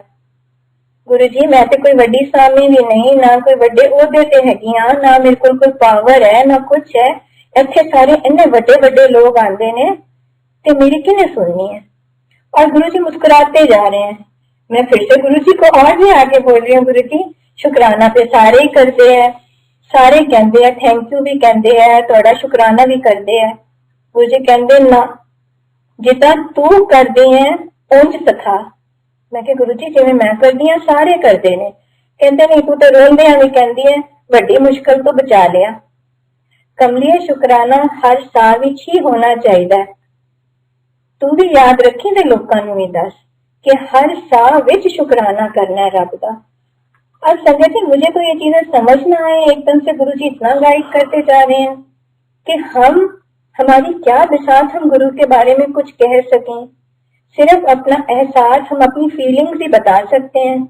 Speaker 1: गुरुजी मैं तो कोई वड्डी स्वामी भी नहीं, ना कोई वड्डे ओहदे ते हैगी हां, ना मेरे को कोई पावर है ना कुछ है। इत्थे सारे इन्ने वड्डे वड्डे लोग आंदे ने ते मेरी किने सुननी है। और गुरुजी मुस्कुराते जा रहे हैं। मैं फिर से गुरुजी को और भी आगे बोल रही हूँ गुरुजी शुक्राना पे सारे ही करते हैं, सारे कहते हैं थैंक यू भी कहते हैं, थोड़ा शुक्राना भी करते हैं। गुरुजी कहते ना जितना तू करते हैं उंज सखा। मैं कहा गुरुजी जिवें मैं करदी हां सारे करते ने। कहते नहीं तू तो रोंदियां भी कहती है वड्डी मुश्किल तो बचा लिया। कमलिए शुक्राना हर साह विच ही होना चाहिए। तू भी याद रखी ते लोकां नूं भी दस कि हर साह विच शुक्राना करना है रब दा। और संगत जी मुझे तो ये चीजें समझ ना आए, एकदम से गुरुजी इतना गाइड करते जा रहे हैं कि हमारी क्या बिसात हम गुरु के बारे में कुछ कह सकें। सिर्फ अपना एहसास, हम अपनी फीलिंग्स ही बता सकते हैं,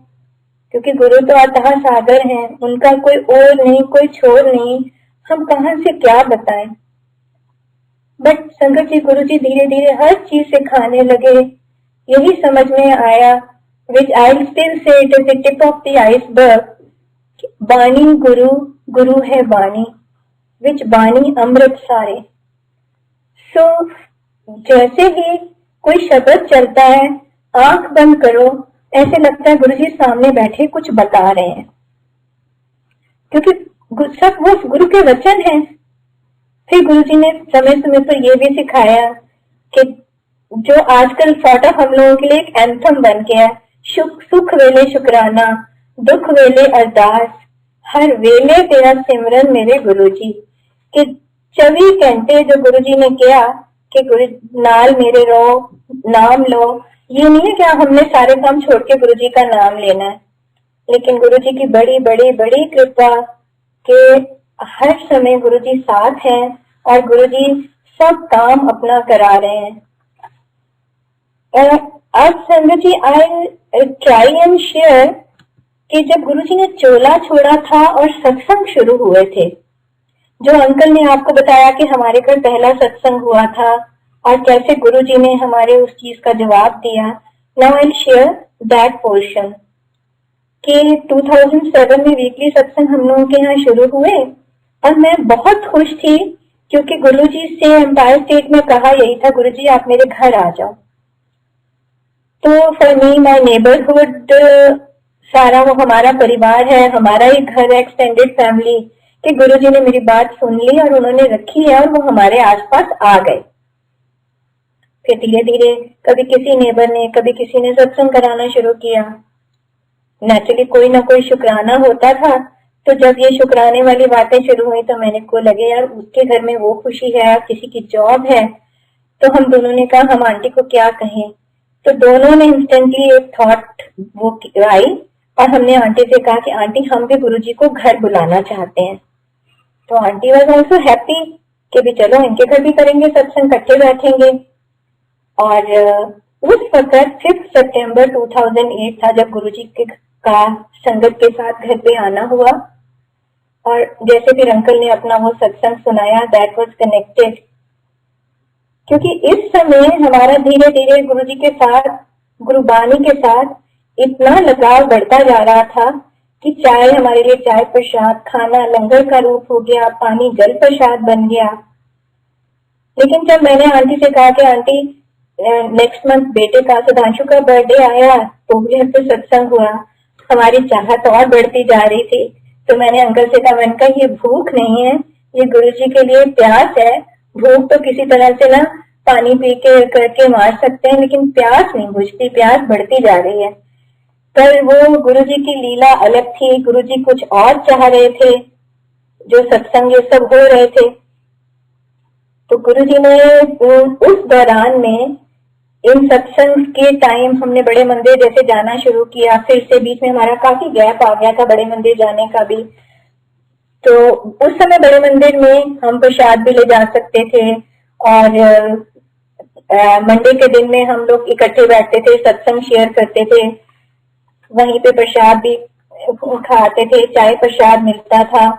Speaker 1: क्योंकि गुरु तो अथाह सागर हैं, उनका कोई और नहीं, कोई छोर नहीं, हम कहां से क्या बताएं। बट संगत जी गुरुजी धीरे धीरे हर चीज सिखाने लगे। यही समझ में आया, which I'll still say it is the tip of the iceberg, बानी गुरु, गुरु है बानी, विच बानी अमृत सारे। सो जैसे ही कोई शब्द चलता है आंख बंद करो, ऐसे लगता है गुरुजी सामने बैठे कुछ बता रहे हैं, क्योंकि सब वो गुरु के वचन हैं। फिर गुरुजी ने समय समय पर यह भी सिखाया कि जो आजकल सॉर्ट ऑफ हम लोगों के लिए एक एंथम बन गया है, सुख वेले शुक्राना, दुख वेले अरदास, हर वेले तेरा सिमरन मेरे गुरुजी। कि 24 घंटे जो गुरुजी ने किया कि गुरु नाल मेरे रहो, नाम लो। ये नहीं है कि हमने सारे काम छोड़ के गुरुजी का नाम लेना है, लेकिन गुरुजी की बड़ी बड़ी बड़ी कृपा के हर समय गुरुजी साथ हैं और गुरुजी सब काम अपना करा रहे हैं। अब संगत जी आई ट्राई एंड शेयर कि जब गुरुजी ने चोला छोड़ा था और सत्संग शुरू हुए थे, जो अंकल ने आपको बताया कि हमारे घर पहला सत्संग हुआ था और कैसे गुरुजी ने हमारे उस चीज का जवाब दिया। Now I share that portion कि 2007 में वीकली सत्संग हम लोगों के यहाँ शुरू हुए और मैं बहुत खुश थी, क्योंकि गुरुजी से एम्पायर स्टेट में कहा यही था गुरुजी आप मेरे घर आ जाओ। तो फॉर मी माय नेबरहुड सारा वो हमारा परिवार है, हमारा ही घर है, एक्सटेंडेड फैमिली, कि गुरुजी ने मेरी बात सुन ली और उन्होंने रखी है और वो हमारे आसपास आ गए। फिर धीरे धीरे कभी किसी नेबर ने, कभी किसी ने सत्संग कराना शुरू किया। नेचुरली कोई ना कोई शुक्राना होता था। तो जब ये शुक्राने वाली बातें शुरू हुई तो मैंने को लगे यार उसके घर में वो खुशी है, किसी की जॉब है। तो हम दोनों ने कहा हम आंटी को क्या कहें। तो दोनों ने इंस्टेंटली एक थॉट वो आई और हमने आंटी से कहा कि आंटी हम भी गुरुजी को घर बुलाना चाहते हैं। तो आंटी वाज आल्सो हैप्पी कि भी चलो इनके घर भी करेंगे सत्संग, इकट्ठे बैठेंगे। और उस वक्त 5 सितंबर 2008 था जब गुरुजी का संगत के साथ घर पे आना हुआ। और जैसे फिर अंकल ने अपना वो सत्संग सुनाया, दैट वाज कनेक्टेड। क्योंकि इस समय हमारा धीरे धीरे गुरुजी के साथ, गुरुबानी के साथ इतना लगाव बढ़ता जा रहा था कि चाय हमारे लिए चाय प्रसाद, खाना लंगर का रूप हो गया, पानी जल प्रसाद बन गया। लेकिन जब मैंने आंटी से कहा कि आंटी नेक्स्ट मंथ बेटे का, सुधांशु का बर्थडे आया तो भी घर पे सत्संग हुआ, हमारी चाहत और बढ़ती जा रही थी। तो मैंने अंकल से कहा, मैंने कहा ये भूख नहीं है, ये गुरुजी के लिए प्यास है। भूख तो किसी तरह से ना पानी पी के करके मार सकते हैं, लेकिन प्यास नहीं बुझती, प्यास बढ़ती जा रही है। पर वो गुरुजी की लीला अलग थी, गुरुजी कुछ और चाह रहे थे, जो सत्संग ये सब हो रहे थे। तो गुरुजी ने उस दौरान में इन सत्संग के टाइम हमने बड़े मंदिर जैसे जाना शुरू किया। फिर से बीच में हमारा काफी गैप आ गया था बड़े मंदिर जाने का भी। तो उस समय बड़े मंदिर में हम प्रसाद भी ले जा सकते थे और मंडे के दिन में हम लोग इकट्ठे बैठते थे, सत्संग शेयर करते थे, वहीं पे प्रसाद भी खाते थे, चाय प्रसाद मिलता था।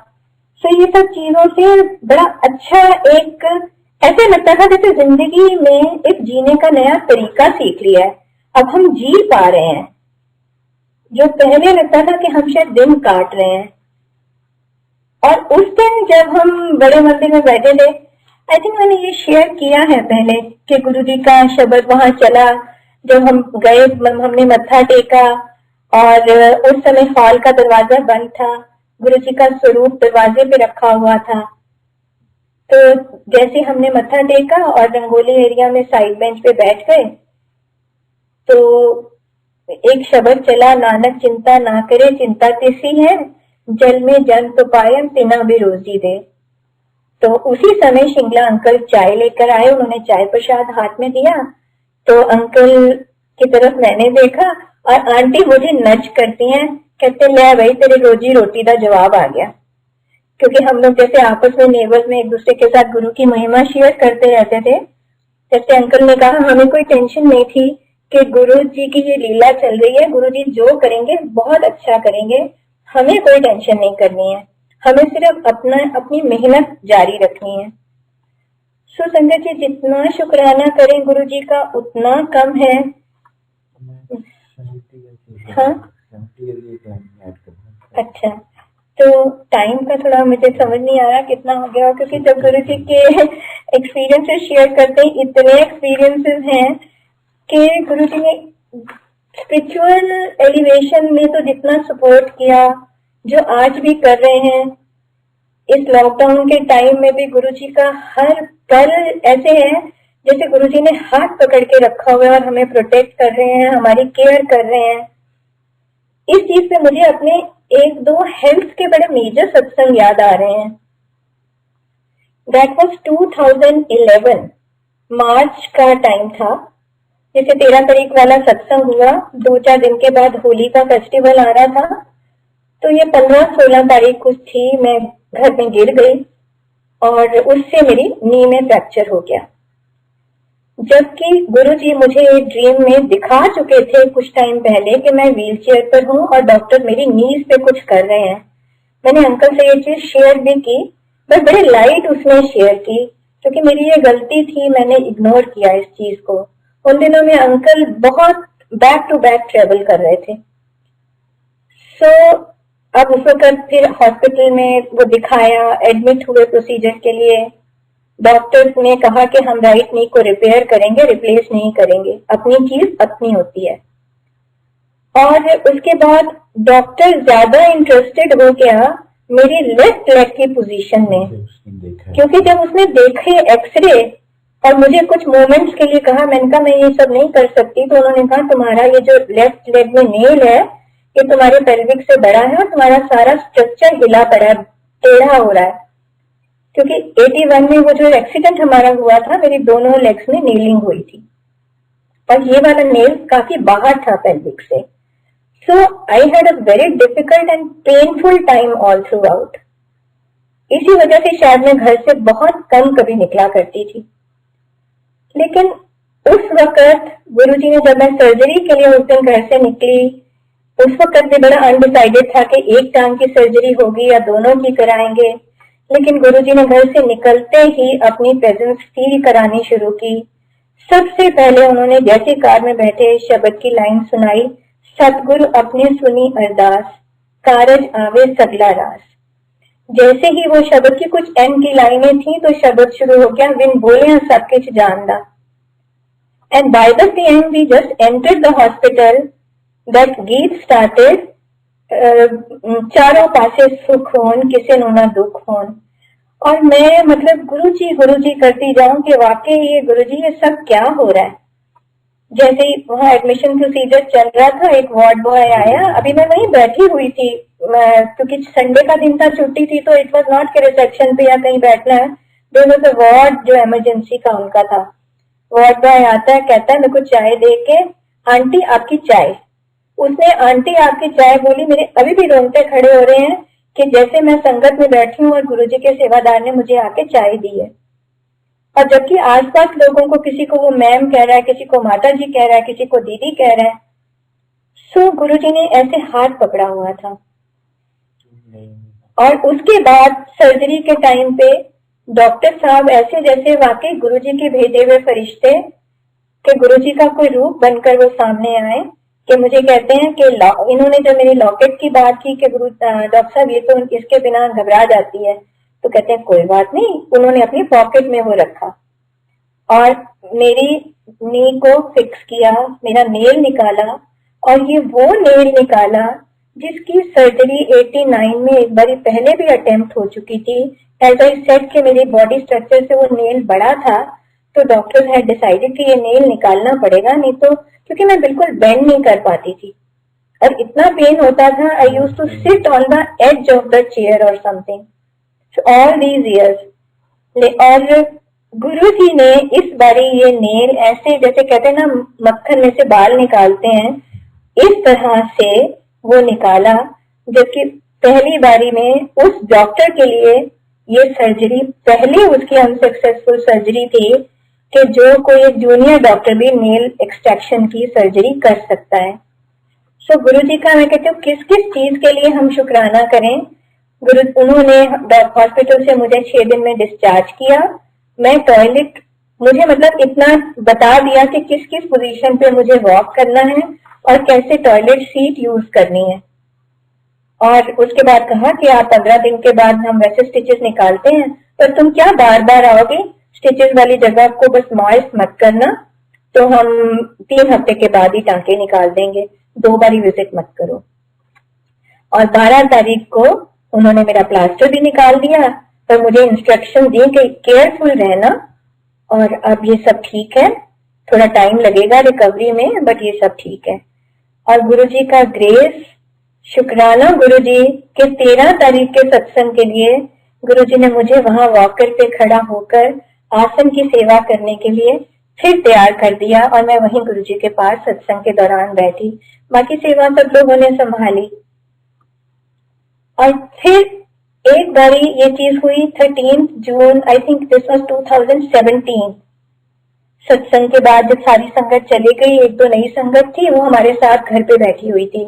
Speaker 1: तो ये सब चीजों से बड़ा अच्छा एक ऐसे लगता था जैसे जिंदगी में एक जीने का नया तरीका सीख लिया है, अब हम जी पा रहे हैं। जो पहले लगता था कि हम शायद दिन काट रहे हैं। और उस दिन जब हम बड़े मंदिर में बैठे थे, आई थिंक मैंने ये शेयर किया है पहले कि गुरुजी का शब्द वहां चला। जब हम गए, हमने मत्था टेका और उस समय हॉल का दरवाजा बंद था, गुरुजी का स्वरूप दरवाजे पे रखा हुआ था। तो जैसे हमने मत्था टेका और रंगोली एरिया में साइड बेंच पे बैठ गए तो एक शब्द चला, नानक चिंता ना करे चिंता तिसी है, जल में जन तो पायम तिना भी रोजी दे। तो उसी समय शिंगला अंकल चाय लेकर आए, उन्होंने चाय प्रसाद हाथ में दिया। तो अंकल की तरफ मैंने देखा और आंटी मुझे नच करती हैं, कहते ले भाई तेरे रोजी रोटी का जवाब आ गया। क्योंकि हम लोग जैसे आपस में नेबर्स में एक दूसरे के साथ गुरु की महिमा शेयर करते रहते थे। जैसे अंकल ने कहा हमें कोई टेंशन नहीं थी कि गुरु जी की ये लीला चल रही है, गुरु जी जो करेंगे बहुत अच्छा करेंगे, हमें कोई टेंशन नहीं करनी है, हमें सिर्फ अपनी मेहनत जारी रखनी है। सो संगत जी जितना शुक्राना करें गुरु जी का उतना कम है। हाँ अच्छा, तो टाइम का थोड़ा मुझे समझ नहीं आ रहा कितना हो गया, क्योंकि जब गुरु जी के एक्सपीरियंसेस शेयर करते हैं, इतने एक्सपीरियंसेस हैं कि गुरु जी ने स्पिरिचुअल एलिवेशन में तो जितना सपोर्ट किया, जो आज भी कर रहे हैं। इस लॉकडाउन के टाइम में भी गुरु जी का हर पल ऐसे है जैसे गुरु जी ने हाथ पकड़ के रखा हुआ है और हमें प्रोटेक्ट कर रहे हैं, हमारी केयर कर रहे हैं। इस चीज पे मुझे अपने एक दो हेल्थ के बड़े मेजर सत्संग याद आ रहे हैं। दैट वाज 2011 मार्च का टाइम था। जैसे 13 तारीख वाला सत्संग हुआ, 2-4 दिन के बाद होली का फेस्टिवल आ रहा था। तो ये 15-16 तारीख कुछ थी, मैं घर में गिर गई और उससे मेरी नी में फ्रैक्चर हो गया। जबकि गुरुजी मुझे एक ड्रीम में दिखा चुके थे कुछ टाइम पहले कि मैं व्हील चेयर पर हूँ और डॉक्टर मेरी नीज पे कुछ कर रहे हैं। मैंने अंकल से ये चीज शेयर भी की, बस बड़े लाइट उसमें शेयर की, क्योंकि मेरी ये गलती थी, मैंने इग्नोर किया इस चीज को। उन दिनों में अंकल बहुत बैक टू बैक ट्रेवल कर रहे थे। सो अब उस वक्त फिर हॉस्पिटल में वो दिखाया, एडमिट हुए प्रोसीजर के लिए। डॉक्टर्स ने कहा कि हम राइट नी को रिपेयर करेंगे, रिप्लेस नहीं करेंगे, अपनी चीज अपनी होती है। और उसके बाद डॉक्टर ज्यादा इंटरेस्टेड हो गया मेरी लेफ्ट लेग की पोजीशन में, क्योंकि जब उसने देखे एक्सरे और मुझे कुछ मोमेंट्स के लिए कहा, मैंने कहा मैं ये सब नहीं कर सकती, तो उन्होंने कहा तुम्हारा ये जो लेफ्ट लेग में नेल है ये तुम्हारे पेल्विक से बड़ा है और तुम्हारा सारा स्ट्रक्चर हिला पड़ा है, टेढ़ा हो रहा है। क्योंकि 81 में वो जो एक्सीडेंट हमारा हुआ था, मेरी दोनों लेग्स में नेलिंग हुई थी और ये वाला नेल काफी बाहर था पेल्विक से। So I had a very difficult and painful time all throughout. इसी वजह से शायद मैं घर से बहुत कम कभी निकला करती थी। लेकिन उस वक्त गुरुजी ने, जब मैं सर्जरी के लिए उस दिन घर से निकली, उस वक्त भी बड़ा अनडिसाइडेड था कि एक टांग की सर्जरी होगी या दोनों की कराएंगे। लेकिन गुरुजी ने घर से निकलते ही अपनी प्रेजेंस फील करानी शुरू की। सबसे पहले उन्होंने जैसे कार में बैठे शब्द की लाइन सुनाई, सतगुरु अपने सुनी अरदास, कारज आवे सगला रास। जैसे ही वो शब्द की कुछ एंड की लाइनें थी तो शब्द शुरू हो गया, विन बोले सब कुछ जानदा। And by the time we just entered the hospital, that geet started, चारों पासे सुख होन किसे नु ना दुख होन। और मैं मतलब गुरुजी करती जाऊं कि वाकई ये गुरुजी ये सब क्या हो रहा है। जैसे ही वहाँ एडमिशन प्रोसीजर चल रहा था, एक वार्ड बॉय आया, अभी मैं वहीं बैठी हुई थी क्योंकि संडे का दिन था, छुट्टी थी, तो इट वाज नॉट कि रिसेप्शन पे या कहीं बैठना है। देयर वाज अ वार्ड जो इमरजेंसी का उनका था। वार्ड बॉय आता है, कहता है मेरे को चाय दे के, आंटी आपकी चाय। उसने आंटी आपकी चाय बोली, मेरे अभी भी रोंगटे खड़े हो रहे हैं कि जैसे मैं संगत में बैठी हूँ और गुरुजी के सेवादार ने मुझे आके चाय दी है। और जबकि आसपास लोगों को, किसी को वो मैम कह रहा है, किसी को माता जी कह रहा है, किसी को दीदी कह रहा है। सो गुरुजी ने ऐसे हाथ पकड़ा हुआ था। और उसके बाद सर्जरी के टाइम पे डॉक्टर साहब ऐसे जैसे वाकई गुरुजी के भेजे हुए फरिश्ते, कि गुरुजी का कोई रूप बनकर वो सामने आए, कि मुझे कहते हैं कि इन्होंने जब मेरी लॉकेट की बात की कि डॉक्टर साहब ये तो इसके बिना घबरा जाती है, तो कहते हैं कोई बात नहीं। उन्होंने अपनी पॉकेट में वो रखा और मेरी नी को फिक्स किया, मेरा नेल निकाला। और ये वो नेल निकाला जिसकी सर्जरी 89 में एक बार पहले भी अटेम्प्ट हो चुकी थी। एज आई सेड कि मेरी बॉडी स्ट्रक्चर से वो नेल बड़ा था, तो डॉक्टर हैड डिसाइडेड कि ये नेल निकालना पड़ेगा, नहीं तो, क्योंकि मैं बिल्कुल बेंड नहीं कर पाती थी और इतना पेन होता था। I used to sit on the edge of the chair और समथिंग ऑल दीज इयर्स। और गुरु जी ने इस बारी ये नेल ऐसे जैसे कहते हैं ना मक्खन में से बाल निकालते हैं, इस तरह से वो निकाला। जबकि पहली बारी में उस डॉक्टर के लिए ये सर्जरी पहली उसकी अनसक्सेसफुल सर्जरी थी कि जो कोई जूनियर डॉक्टर भी नेल एक्सट्रैक्शन की सर्जरी कर सकता है। सो गुरु जी का मैं कहती हूँ किस किस चीज के लिए हम शुक्राना करें। उन्होंने हॉस्पिटल से मुझे 6 दिन में डिस्चार्ज किया। मैं टॉयलेट, मुझे मतलब इतना बता दिया कि किस किस पोजीशन पे मुझे वॉक करना है और कैसे टॉयलेट सीट यूज करनी है। और उसके बाद कहा कि आप 15 दिन के बाद हम वैसे स्टिचेस निकालते हैं, पर तुम क्या बार बार आओगे, स्टिचेस वाली जगह को बस मॉइस्ट मत करना, तो हम 3 हफ्ते के बाद ही टांके निकाल देंगे, 2 बारी विजिट मत करो। और 12 तारीख को उन्होंने मेरा प्लास्टर भी निकाल दिया, पर मुझे इंस्ट्रक्शन दी कि केयरफुल रहना। और अब ये सब ठीक है, थोड़ा टाइम लगेगा रिकवरी में, बट ये सब ठीक है। और गुरुजी का ग्रेस, शुक्राना गुरुजी के 13 तारीख के सत्संग के लिए गुरुजी ने मुझे वहां वॉकर पे खड़ा होकर आसन की सेवा करने के लिए फिर तैयार कर दिया। और मैं वहीं गुरुजी के पास सत्संग के दौरान बैठी, बाकी सेवा सब लोगों ने संभाली। और फिर एक बारी ये चीज हुई 13 जून, आई थिंक दिस वाज 2017। सत्संग के बाद जब सारी संगत चली गई, एक दो नई संगत थी, वो हमारे साथ घर पे बैठी हुई थी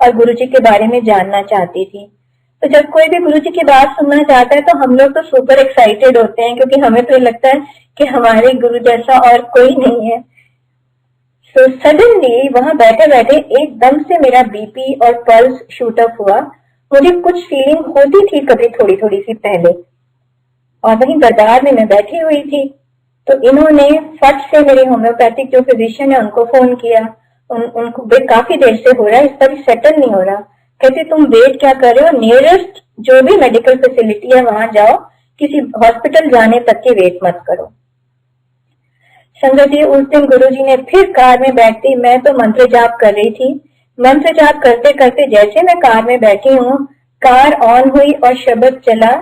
Speaker 1: और गुरुजी के बारे में जानना चाहती थी। तो जब कोई भी गुरुजी की बात सुनना चाहता है तो हम लोग तो सुपर एक्साइटेड होते हैं, क्योंकि हमें तो लगता है कि हमारे गुरु जैसा और कोई नहीं है। सो सडनली वहां बैठे बैठे एकदम से मेरा बीपी और पल्स शूट अप हुआ। मुझे कुछ फीलिंग होती थी कभी थोड़ी थोड़ी सी पहले, और वहीं दरबार में मैं बैठी हुई थी। तो इन्होंने फट से मेरे होम्योपैथिक जो फिजिशियन है उनको फोन किया। उनको काफी देर से हो रहा है, इसका भी सेटल नहीं हो रहा। कहते तुम वेट क्या कर रहे हो, नियरेस्ट जो भी मेडिकल फैसिलिटी है वहां जाओ, किसी हॉस्पिटल जाने तक की वेट मत करो। संगत जी, उस दिन गुरुजी ने फिर कार में बैठती, मैं तो मंत्र जाप कर रही थी। मंत्र जाप करते करते जैसे मैं कार में बैठी हूँ, कार ऑन हुई और शब्द चला,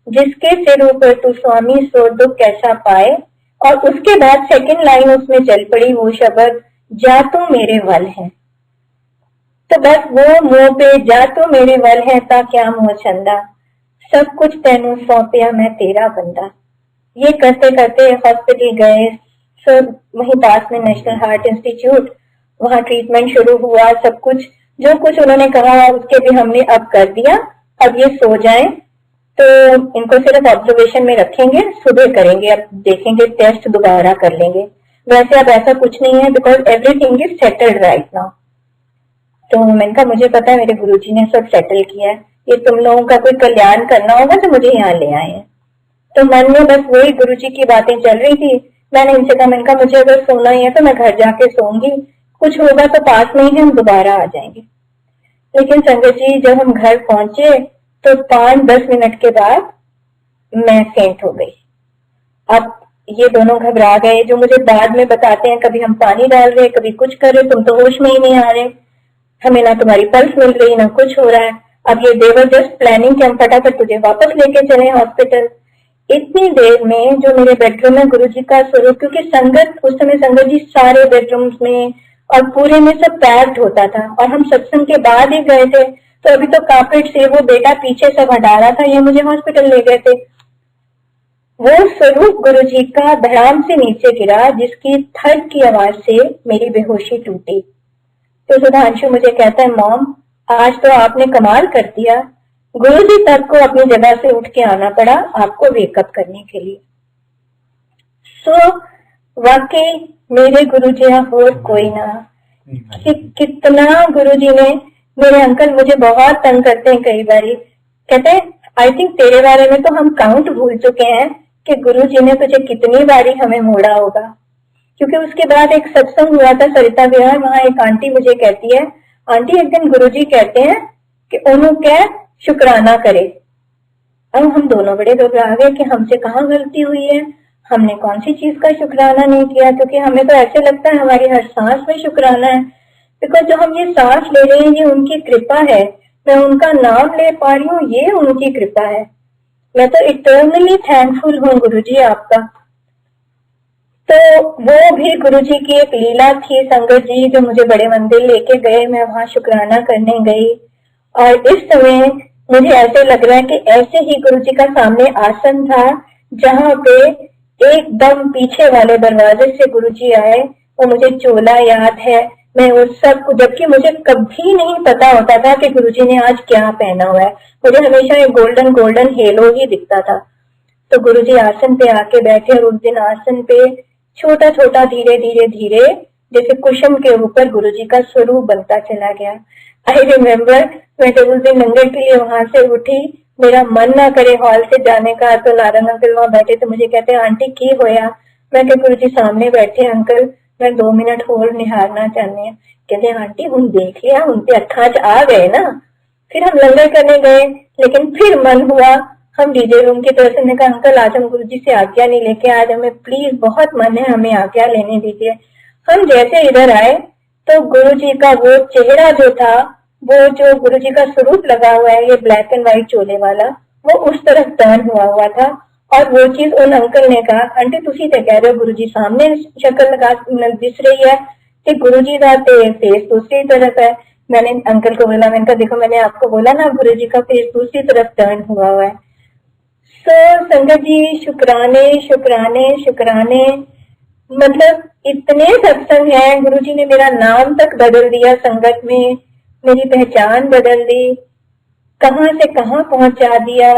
Speaker 1: जिसके सिर ऊपर तू स्वामी सो दुख कैसा पाए। और उसके बाद सेकंड लाइन उसमें चल पड़ी वो शब्द, जा तू मेरे वल है। तो बस वो मुंह पे जा तू मेरे वल है ता क्या मोह चंदा, सब कुछ तेनू सौंपया मैं तेरा बंदा। ये करते करते हॉस्पिटल गए। फिर वहीं पास में नेशनल हार्ट इंस्टीट्यूट, वहां ट्रीटमेंट शुरू हुआ। सब कुछ जो कुछ उन्होंने कहा उसके भी हमने अब कर दिया। अब ये सो जाएं, तो इनको सिर्फ ऑब्जर्वेशन में रखेंगे, सुबह करेंगे, अब देखेंगे टेस्ट दोबारा कर लेंगे। वैसे अब ऐसा कुछ नहीं है, because everything is settled right now. तो मैंने कहा मुझे पता है मेरे गुरुजी ने सब सेटल किया है, ये तुम लोगों का कोई कल्याण करना होगा तो मुझे यहाँ ले आए हैं। तो मन में बस वही गुरुजी की बातें चल रही थी। मैंने इनसे कहा, मैंने कहा मुझे अगर सोना ही है तो मैं घर जाके सोऊंगी, कुछ होगा तो पास में ही हम दोबारा आ जाएंगे। लेकिन संगत जी, जब हम घर पहुंचे तो 5-10 मिनट के बाद मैं फेंट हो गई। अब ये दोनों घबरा गए, जो मुझे बाद में बताते हैं कभी हम पानी डाल रहे, कभी कुछ कर रहे, तुम तो होश में ही नहीं आ रहे, हमें ना तुम्हारी पल्स मिल रही ना कुछ हो रहा है। अब ये देवर जस्ट प्लानिंग कि हम फटाफट तुझे वापस लेके चले हॉस्पिटल। इतनी देर में जो मेरे बेडरूम में गुरुजी का स्वरूप, क्योंकि संगत उस समय संगत जी सारे बेडरूम्स में और पूरे में सब पैक्ड होता था, और हम सत्संग के बाद ही गए थे, तो अभी तो कारपेट से वो बेटा पीछे सब हटा रहा था, ये मुझे हॉस्पिटल ले गए थे। वो स्वरूप गुरुजी का धड़ाम से नीचे गिरा, जिसकी थर्ड की आवाज से मेरी बेहोशी टूटी। तो सुधांशु मुझे कहता है, मॉम आज तो आपने कमाल कर दिया, गुरुजी तक को अपनी जगह से उठ के आना पड़ा आपको वेकअप करने के लिए। सो वाकई मेरे गुरुजी और कोई ना, कि कितना गुरुजी ने, मेरे अंकल मुझे बहुत तंग करते हैं कई बारी, कहते हैं आई थिंक तेरे बारे में तो हम काउंट भूल चुके हैं कि गुरुजी ने तुझे कितनी बारी हमें मोड़ा होगा। क्योंकि उसके बाद एक सत्संग हुआ था सरिता विहार, वहां एक आंटी मुझे कहती है, आंटी एक दिन गुरुजी कहते हैं कि ओनू क्या शुक्राना करे। अब हम दोनों बड़े घबरा गए कि हमसे कहाँ गलती हुई है, हमने कौन सी चीज का शुक्राना नहीं किया, क्योंकि हमें तो ऐसे लगता है हमारी हर सांस में शुक्राना है। बिकॉज जो हम ये सांस ले रहे हैं ये उनकी कृपा है, मैं उनका नाम ले पा रही हूँ, ये उनकी कृपा है। मैं तो इटर्नली थैंकफुल हूँ गुरुजी आपका। तो वो भी गुरुजी की एक लीला थी संगत जी, जो मुझे बड़े मंदिर लेके गए, मैं वहां शुक्राना करने गई। और इस समय मुझे ऐसे लग रहा है कि ऐसे ही गुरुजी का सामने आसन था, जहां पे एकदम पीछे वाले दरवाजे से गुरुजी आए। वो मुझे चोला याद है, मैं उस सब को, जबकि मुझे कभी नहीं पता होता था कि गुरुजी ने आज क्या पहना हुआ है, मुझे हमेशा एक गोल्डन गोल्डन हेलो ही दिखता था। तो गुरुजी आसन पे आके बैठे, और उस दिन आसन पे छोटा छोटा धीरे धीरे धीरे जैसे कुसुम के ऊपर गुरुजी का स्वरूप बनता चला गया। आई रिमेम्बर मैं जब उस दिन लंगर के लिए वहां से उठी, मेरा मन ना करे हॉल से जाने का, तो नारायण अंकल वहां बैठे, तो मुझे कहते हैं आंटी की होया। मैं क्या, गुरुजी सामने बैठे अंकल, मैं 2 मिनट होर निहारना चाहती हूँ। कहते आंटी हूं देख लिया, उनके अखा च आ गए ना। फिर हम लंगर करने गए, लेकिन फिर मन हुआ हम डीजे रूम की तरफ से, मैंने कहा अंकल आज हम गुरुजी से आज्ञा नहीं लेके, आज हमें प्लीज बहुत मन है, हमें आज्ञा लेने दीजिए। हम जैसे इधर आए तो गुरुजी का वो चेहरा जो था, वो जो गुरुजी का स्वरूप लगा हुआ है ये ब्लैक एंड व्हाइट चोले वाला, वो उस तरफ टर्न हुआ था। और वो चीज उन अंकल ने कहा, आंटी तुसी तो कह रहे हो गुरुजी सामने शक्ल लगा दिस रही है, कि गुरुजी का फेस दूसरी तरफ है। मैंने अंकल को बोला, मैंने कहा देखो मैंने आपको बोला ना गुरुजी का फेस दूसरी तरफ टर्न हुआ है। तो संगत जी शुक्राने शुक्राने शुक्राने, मतलब इतने सत्संग है, गुरुजी ने मेरा नाम तक बदल दिया संगत में, मेरी पहचान बदल दी, कहां से कहां पहुंचा दिया।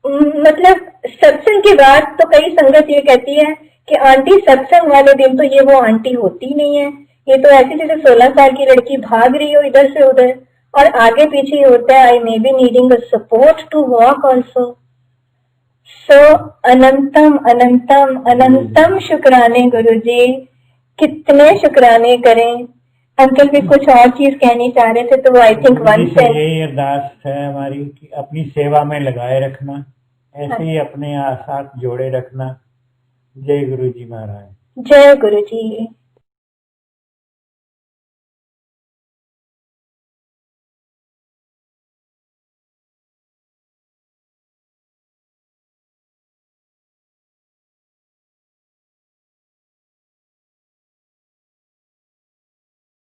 Speaker 1: मतलब सत्संग के बाद तो कई संगत ये कहती है कि आंटी सत्संग वाले दिन तो ये वो आंटी होती नहीं है, ये तो ऐसी जैसे 16 साल की लड़की भाग रही हो इधर से उधर, और आगे पीछे होता है I may be needing a support to walk also. So अनंतम अनंतम अनंतम शुक्राने गुरुजी, कितने शुक्राने करें। अंकल भी कुछ और चीज कहनी चाह रहे थे, तो वो आई थिंक वन
Speaker 2: गुरुजी से यही अरदास है हमारी कि अपनी सेवा में लगाए रखना, ऐसे ही अपने साथ जोड़े रखना। जय गुरुजी महाराज।
Speaker 1: जय गुरुजी।